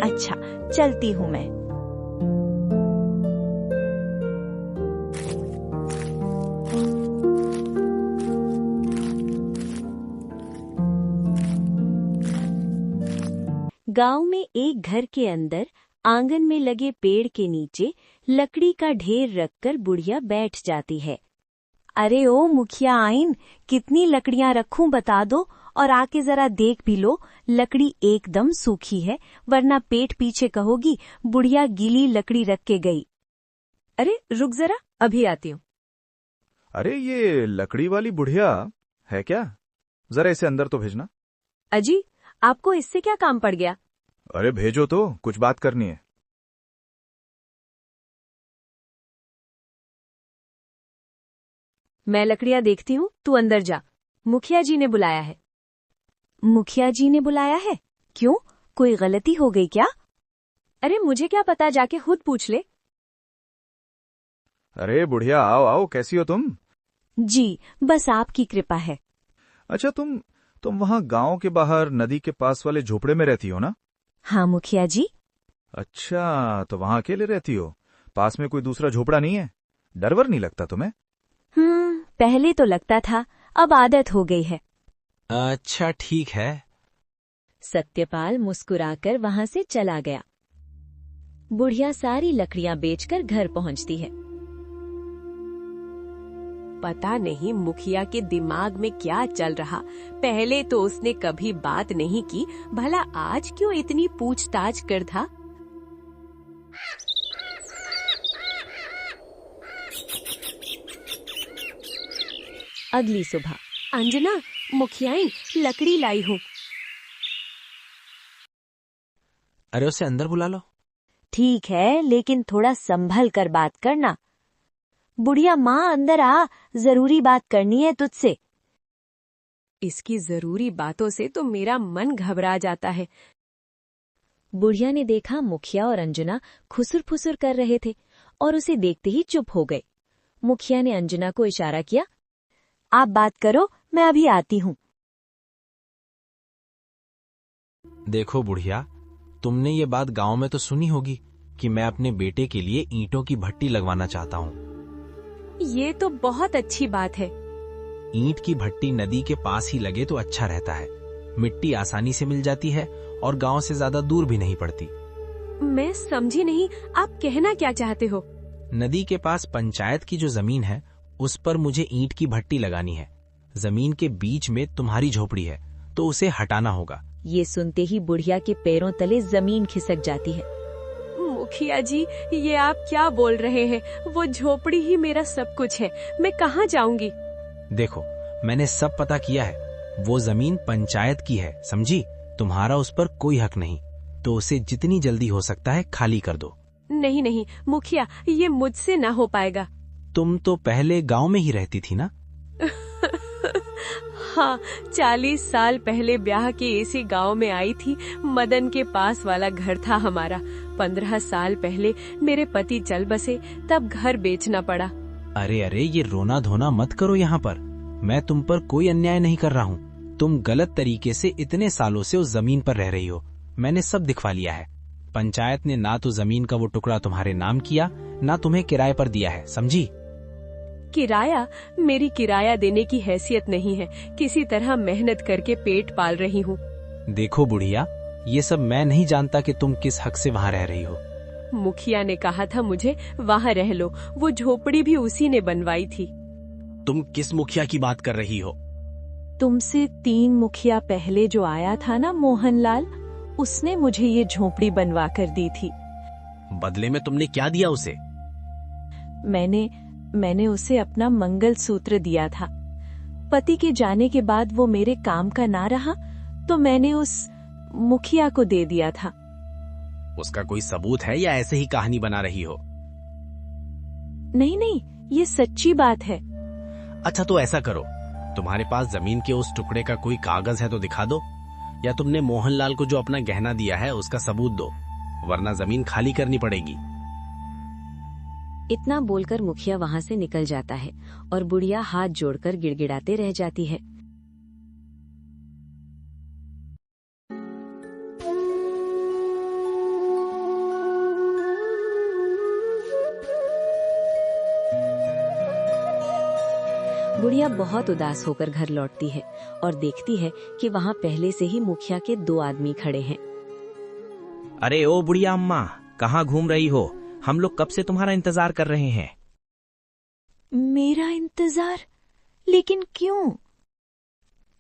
अच्छा, चलती हूँ मैं। गांव में एक घर के अंदर आंगन में लगे पेड़ के नीचे लकड़ी का ढेर रखकर बुढ़िया बैठ जाती है। अरे ओ मुखिया आइन, कितनी लकड़ियां रखूं बता दो, और आके जरा देख भी लो, लकड़ी एकदम सूखी है, वरना पेट पीछे कहोगी बुढ़िया गीली लकड़ी रख के गई। अरे रुक जरा, अभी आती हूँ। अरे ये लकड़ी वाली बुढ़िया है क्या? जरा इसे अंदर तो भेजना। अजी, आपको इससे क्या काम पड़ गया? अरे भेजो तो, कुछ बात करनी है। मैं लकड़ियां देखती हूँ, तू अंदर जा। मुखिया जी ने बुलाया है। मुखिया जी ने बुलाया है? क्यों, कोई गलती हो गई क्या? अरे मुझे क्या पता, जाके खुद पूछ ले। अरे बुढ़िया, आओ आओ, कैसी हो तुम? जी, बस आपकी कृपा है। अच्छा, तुम वहाँ गांव के बाहर नदी के पास वाले झोपड़े में रहती हो ना? हाँ मुखिया जी। अच्छा, तो वहाँ अकेले रहती हो? पास में कोई दूसरा झोपड़ा नहीं है? डर नहीं लगता तुम्हें? पहले तो लगता था, अब आदत हो गई है। अच्छा ठीक है। सत्यपाल मुस्कुराकर वहां से चला गया। बुढ़िया सारी लकड़ियां बेचकर घर पहुंचती है। पता नहीं मुखिया के दिमाग में क्या चल रहा। पहले तो उसने कभी बात नहीं की, भला आज क्यों इतनी पूछताछ कर था। अगली सुबह, अंजना, मुखियाइन लकड़ी लाई हूँ। अरे उसे अंदर बुला लो। ठीक है, लेकिन थोड़ा संभल कर बात करना। बुढ़िया माँ, अंदर आ, जरूरी बात करनी है तुझसे। इसकी जरूरी बातों से तो मेरा मन घबरा जाता है। बुढ़िया ने देखा मुखिया और अंजना खुसुर फुसुर कर रहे थे और उसे देखते ही चुप हो गए। मुखिया ने अंजना को इशारा किया, आप बात करो, मैं अभी आती हूँ। देखो बुढ़िया, तुमने ये बात गांव में तो सुनी होगी कि मैं अपने बेटे के लिए ईंटों की भट्टी लगवाना चाहता हूँ। ये तो बहुत अच्छी बात है। ईंट की भट्टी नदी के पास ही लगे तो अच्छा रहता है। मिट्टी आसानी से मिल जाती है और गांव से ज्यादा दूर भी नहीं पड़ती। मैं समझी नहीं, आप कहना क्या चाहते हो? नदी के पास पंचायत की जो जमीन है उस पर मुझे ईंट की भट्टी लगानी है। जमीन के बीच में तुम्हारी झोपड़ी है तो उसे हटाना होगा। ये सुनते ही बुढ़िया के पैरों तले जमीन खिसक जाती है। मुखिया जी, ये आप क्या बोल रहे हैं? वो झोपड़ी ही मेरा सब कुछ है, मैं कहाँ जाऊंगी? देखो, मैंने सब पता किया है। वो जमीन पंचायत की है, समझी? तुम्हारा उस पर कोई हक नहीं, तो उसे जितनी जल्दी हो सकता है खाली कर दो। नहीं नहीं मुखिया, ये मुझसे ना हो पाएगा। तुम तो पहले गांव में ही रहती थी ना? हाँ, 40 साल पहले ब्याह के इसी गांव में आई थी। मदन के पास वाला घर था हमारा। 15 साल पहले मेरे पति चल बसे, तब घर बेचना पड़ा। अरे अरे, ये रोना धोना मत करो यहाँ पर। मैं तुम पर कोई अन्याय नहीं कर रहा हूँ। तुम गलत तरीके से इतने सालों से उस जमीन पर रह रही हो। मैंने सब दिखवा लिया है। पंचायत ने ना तो जमीन का वो टुकड़ा तुम्हारे नाम किया, ना तुम्हें किराए पर दिया है, समझी? किराया? मेरी किराया देने की हैसियत नहीं है। किसी तरह मेहनत करके पेट पाल रही हूँ। देखो बुढ़िया, ये सब मैं नहीं जानता कि तुम किस हक से वहाँ रह रही हो। मुखिया ने कहा था मुझे वहाँ रह लो। वो झोपड़ी भी उसी ने बनवाई थी। तुम किस मुखिया की बात कर रही हो? तुमसे 3 मुखिया पहले जो आया था ना मोहनलाल, उसने मुझे ये झोपड़ी बनवा कर दी थी। बदले में तुमने क्या दिया उसे? मैंने उसे अपना मंगलसूत्र दिया था। पति के जाने के बाद वो मेरे काम का ना रहा तो मैंने उस मुखिया को दे दिया था। उसका कोई सबूत है या ऐसे ही कहानी बना रही हो? नहीं, ये सच्ची बात है। अच्छा तो ऐसा करो, तुम्हारे पास जमीन के उस टुकड़े का कोई कागज है तो दिखा दो, या तुमने मोहनलाल को जो अपना गहना दिया है उसका सबूत दो, वरना जमीन खाली करनी पड़ेगी। इतना बोलकर मुखिया वहां से निकल जाता है और बुढ़िया हाथ जोड़कर गिड़गिड़ाते रह जाती है। बुढ़िया बहुत उदास होकर घर लौटती है और देखती है कि वहाँ पहले से ही मुखिया के 2 आदमी खड़े हैं। अरे ओ बुढ़िया अम्मा, कहाँ घूम रही हो? हम लोग कब से तुम्हारा इंतजार कर रहे हैं। मेरा इंतजार? लेकिन क्यों?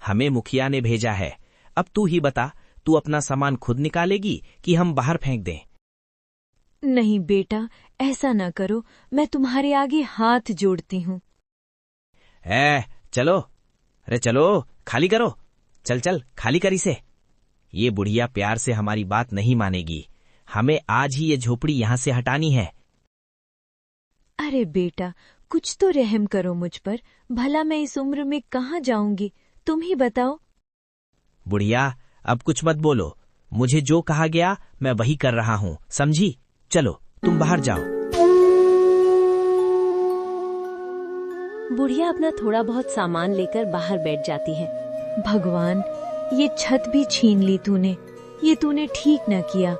हमें मुखिया ने भेजा है। अब तू ही बता, तू अपना सामान खुद निकालेगी कि हम बाहर फेंक दें? नहीं बेटा, ऐसा न करो। मैं तुम्हारे आगे हाथ जोड़ती हूँ। चलो, अरे चलो, खाली करो। चल खाली कर इसे। ये बुढ़िया प्यार से हमारी बात नहीं मानेगी। हमें आज ही ये झोपड़ी यहाँ से हटानी है। अरे बेटा, कुछ तो रहम करो मुझ पर। भला मैं इस उम्र में कहाँ जाऊंगी, तुम ही बताओ। बुढ़िया, अब कुछ मत बोलो। मुझे जो कहा गया मैं वही कर रहा हूँ, समझी? चलो तुम बाहर जाओ। बुढ़िया अपना थोड़ा बहुत सामान लेकर बाहर बैठ जाती है। भगवान, ये छत भी छीन ली तूने। ये तूने ठीक न किया।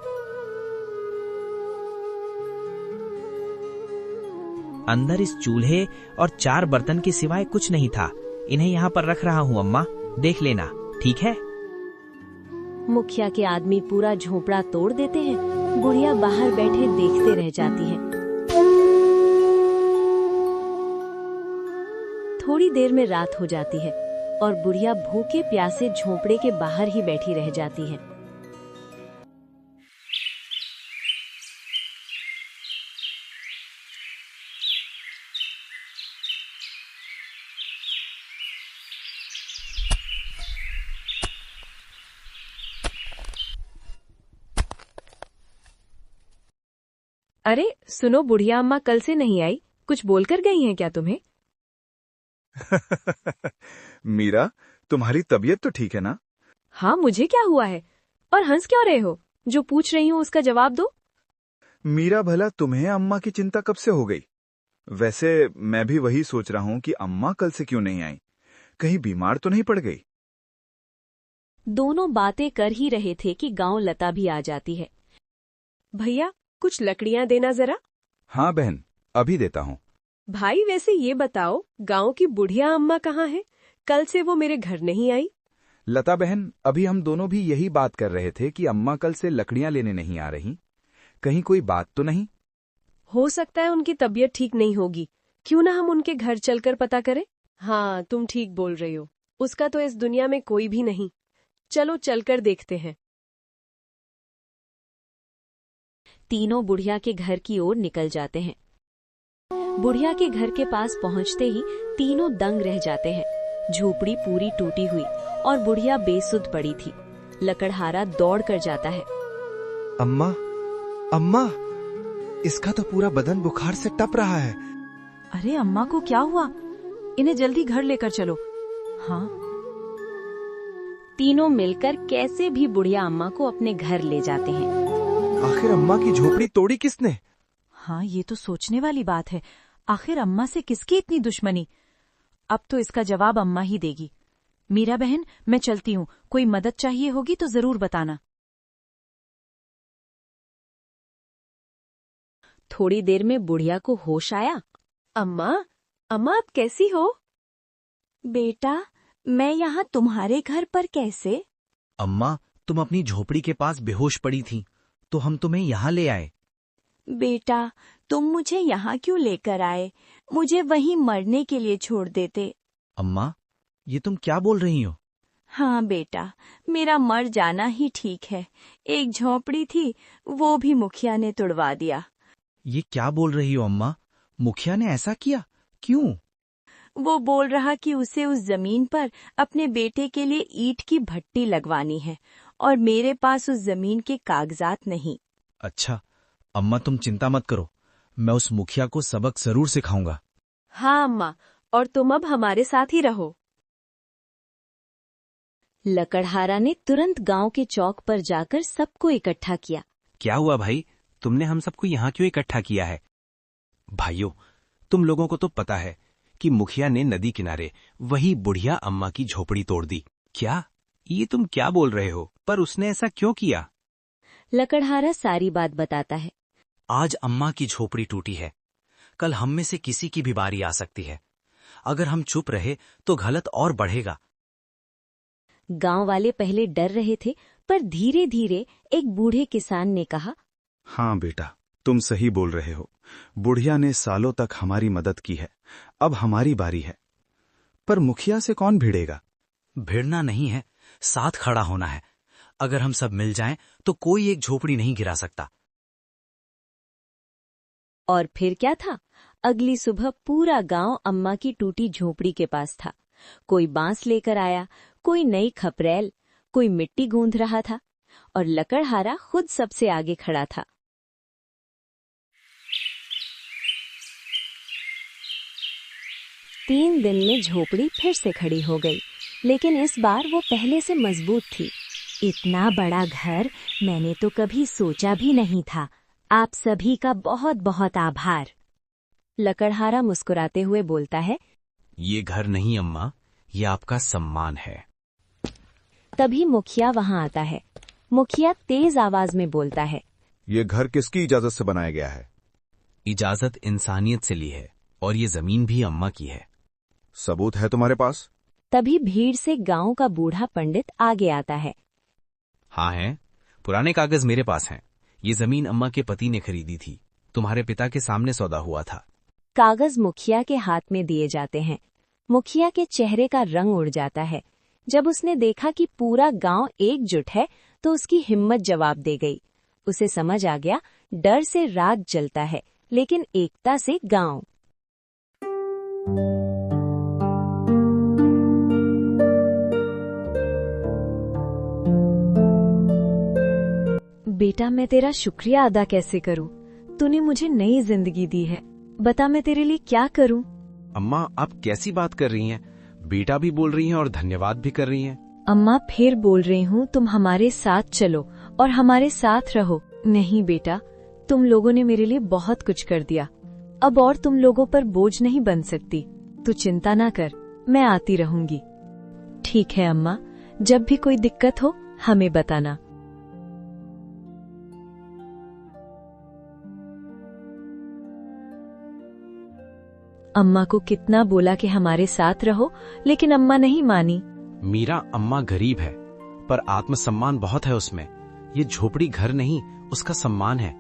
अंदर इस चूल्हे और 4 बर्तन के सिवाय कुछ नहीं था। इन्हें यहाँ पर रख रहा हूँ अम्मा, देख लेना, ठीक है? मुखिया के आदमी पूरा झोपड़ा तोड़ देते हैं। बुढ़िया बाहर बैठे देखते रह जाती है। थोड़ी देर में रात हो जाती है और बुढ़िया भूखे प्यासे झोपड़े के बाहर ही बैठी रह जाती है। अरे सुनो, बुढ़िया अम्मा कल से नहीं आई। कुछ बोलकर गई हैं क्या तुम्हें? मीरा, तुम्हारी तबीयत तो ठीक है ना? हाँ, मुझे क्या हुआ है? और हंस क्यों रहे हो? जो पूछ रही हूँ उसका जवाब दो। मीरा, भला तुम्हें अम्मा की चिंता कब से हो गई? वैसे मैं भी वही सोच रहा हूँ कि अम्मा कल से क्यों नहीं आई। कहीं बीमार तो नहीं पड़ गई? दोनों बातें कर ही रहे थे कि गांव लता भी आ जाती है। भैया, कुछ लकड़ियां देना जरा। हाँ बहन, अभी देता हूँ। भाई, वैसे ये बताओ, गांव की बुढ़िया अम्मा कहाँ है? कल से वो मेरे घर नहीं आई। लता बहन, अभी हम दोनों भी यही बात कर रहे थे कि अम्मा कल से लकड़ियां लेने नहीं आ रही। कहीं कोई बात तो नहीं? हो सकता है उनकी तबीयत ठीक नहीं होगी। क्यों ना हम उनके घर चलकर पता करें? हाँ, तुम ठीक बोल रही हो। उसका तो इस दुनिया में कोई भी नहीं। चलो चलकर देखते हैं। तीनों बुढ़िया के घर की ओर निकल जाते हैं। बुढ़िया के घर के पास पहुंचते ही तीनों दंग रह जाते हैं। झोपड़ी पूरी टूटी हुई और बुढ़िया बेसुध पड़ी थी। लकड़हारा दौड़ कर जाता है। अम्मा, अम्मा, इसका तो पूरा बदन बुखार से टप रहा है। अरे अम्मा को क्या हुआ? इन्हें जल्दी घर लेकर चलो। हाँ। तीनों मिलकर कैसे भी बुढ़िया अम्मा को अपने घर ले जाते हैं। आखिर अम्मा की झोपड़ी तोड़ी किसने? हाँ, ये तो सोचने वाली बात है। आखिर अम्मा से किसकी इतनी दुश्मनी? अब तो इसका जवाब अम्मा ही देगी। मीरा बहन, मैं चलती हूँ। कोई मदद चाहिए होगी तो जरूर बताना। थोड़ी देर में बुढ़िया को होश आया। अम्मा, अम्मा आप कैसी हो? बेटा, मैं यहाँ तुम्हारे घर पर कैसे? अम्मा, तुम अपनी झोपड़ी के पास बेहोश पड़ी थी, तो हम तुम्हें यहाँ ले आए। बेटा, तुम मुझे यहाँ क्यों लेकर आए? मुझे वहीं मरने के लिए छोड़ देते। अम्मा, ये तुम क्या बोल रही हो? हाँ बेटा, मेरा मर जाना ही ठीक है। एक झोपड़ी थी, वो भी मुखिया ने तुड़वा दिया। ये क्या बोल रही हो अम्मा? मुखिया ने ऐसा किया? क्यों? वो बोल रहा कि उसे उस जमीन पर अपने बेटे के लिए ईंट की भट्टी लगवानी है और मेरे पास उस जमीन के कागजात नहीं। अच्छा, अम्मा तुम चिंता मत करो, मैं उस मुखिया को सबक जरूर सिखाऊंगा। हाँ अम्मा, और तुम अब हमारे साथ ही रहो। लकड़हारा ने तुरंत गांव के चौक पर जाकर सबको इकट्ठा किया। क्या हुआ भाई, तुमने हम सबको यहाँ क्यों इकट्ठा किया है? भाइयों, तुम लोगों को तो पता है कि मुखिया ने नदी किनारे वही बुढ़िया अम्मा की झोपड़ी तोड़ दी। क्या? ये तुम क्या बोल रहे हो? पर उसने ऐसा क्यों किया? लकड़हारा सारी बात बताता है। आज अम्मा की झोपड़ी टूटी है, कल हम में से किसी की भी बारी आ सकती है। अगर हम चुप रहे तो गलत और बढ़ेगा। गांव वाले पहले डर रहे थे, पर धीरे धीरे एक बूढ़े किसान ने कहा, हाँ बेटा, तुम सही बोल रहे हो। बुढ़िया ने सालों तक हमारी मदद की है, अब हमारी बारी है। पर मुखिया से कौन भिड़ेगा? भिड़ना नहीं है, साथ खड़ा होना है। अगर हम सब मिल जाएं तो कोई एक झोपड़ी नहीं गिरा सकता। और फिर क्या था? अगली सुबह पूरा गांव अम्मा की टूटी झोपड़ी के पास था। कोई बांस लेकर आया, कोई नई खपरेल, कोई मिट्टी गूंथ रहा था और लकड़हारा खुद सबसे आगे खड़ा था। तीन दिन में झोपड़ी फिर से खड़ी हो गई, लेकिन इस बार वो पहले से मजबूत थी। इतना बड़ा घर मैंने तो कभी सोचा भी नहीं था। आप सभी का बहुत बहुत आभार। लकड़हारा मुस्कुराते हुए बोलता है, ये घर नहीं अम्मा, ये आपका सम्मान है। तभी मुखिया वहां आता है। मुखिया तेज आवाज में बोलता है, ये घर किसकी इजाजत से बनाया गया है? इजाजत इंसानियत से ली है और ये जमीन भी अम्मा की है। सबूत है तुम्हारे पास? तभी भीड़ से गांव का बूढ़ा पंडित आगे आता है। हाँ है, पुराने कागज मेरे पास हैं। ये जमीन अम्मा के पति ने खरीदी थी, तुम्हारे पिता के सामने सौदा हुआ था। कागज मुखिया के हाथ में दिए जाते हैं। मुखिया के चेहरे का रंग उड़ जाता है। जब उसने देखा कि पूरा गांव एकजुट है तो उसकी हिम्मत जवाब दे गई। उसे समझ आ गया, डर से रात जलता है लेकिन एकता से गांव। बेटा, मैं तेरा शुक्रिया अदा कैसे करूं? तूने मुझे नई जिंदगी दी है। बता मैं तेरे लिए क्या करूं? अम्मा, आप कैसी बात कर रही हैं? बेटा भी बोल रही हैं और धन्यवाद भी कर रही हैं। अम्मा, फिर बोल रही हूँ, तुम हमारे साथ चलो और हमारे साथ रहो। नहीं बेटा, तुम लोगों ने मेरे लिए बहुत कुछ कर दिया। अब और तुम लोगों पर बोझ नहीं बन सकती। तू चिंता ना कर, मैं आती रहूंगी। ठीक है अम्मा, जब भी कोई दिक्कत हो हमें बताना। अम्मा को कितना बोला कि हमारे साथ रहो, लेकिन अम्मा नहीं मानी। मीरा, अम्मा गरीब है पर आत्मसम्मान बहुत है उसमें। ये झोपड़ी घर नहीं, उसका सम्मान है।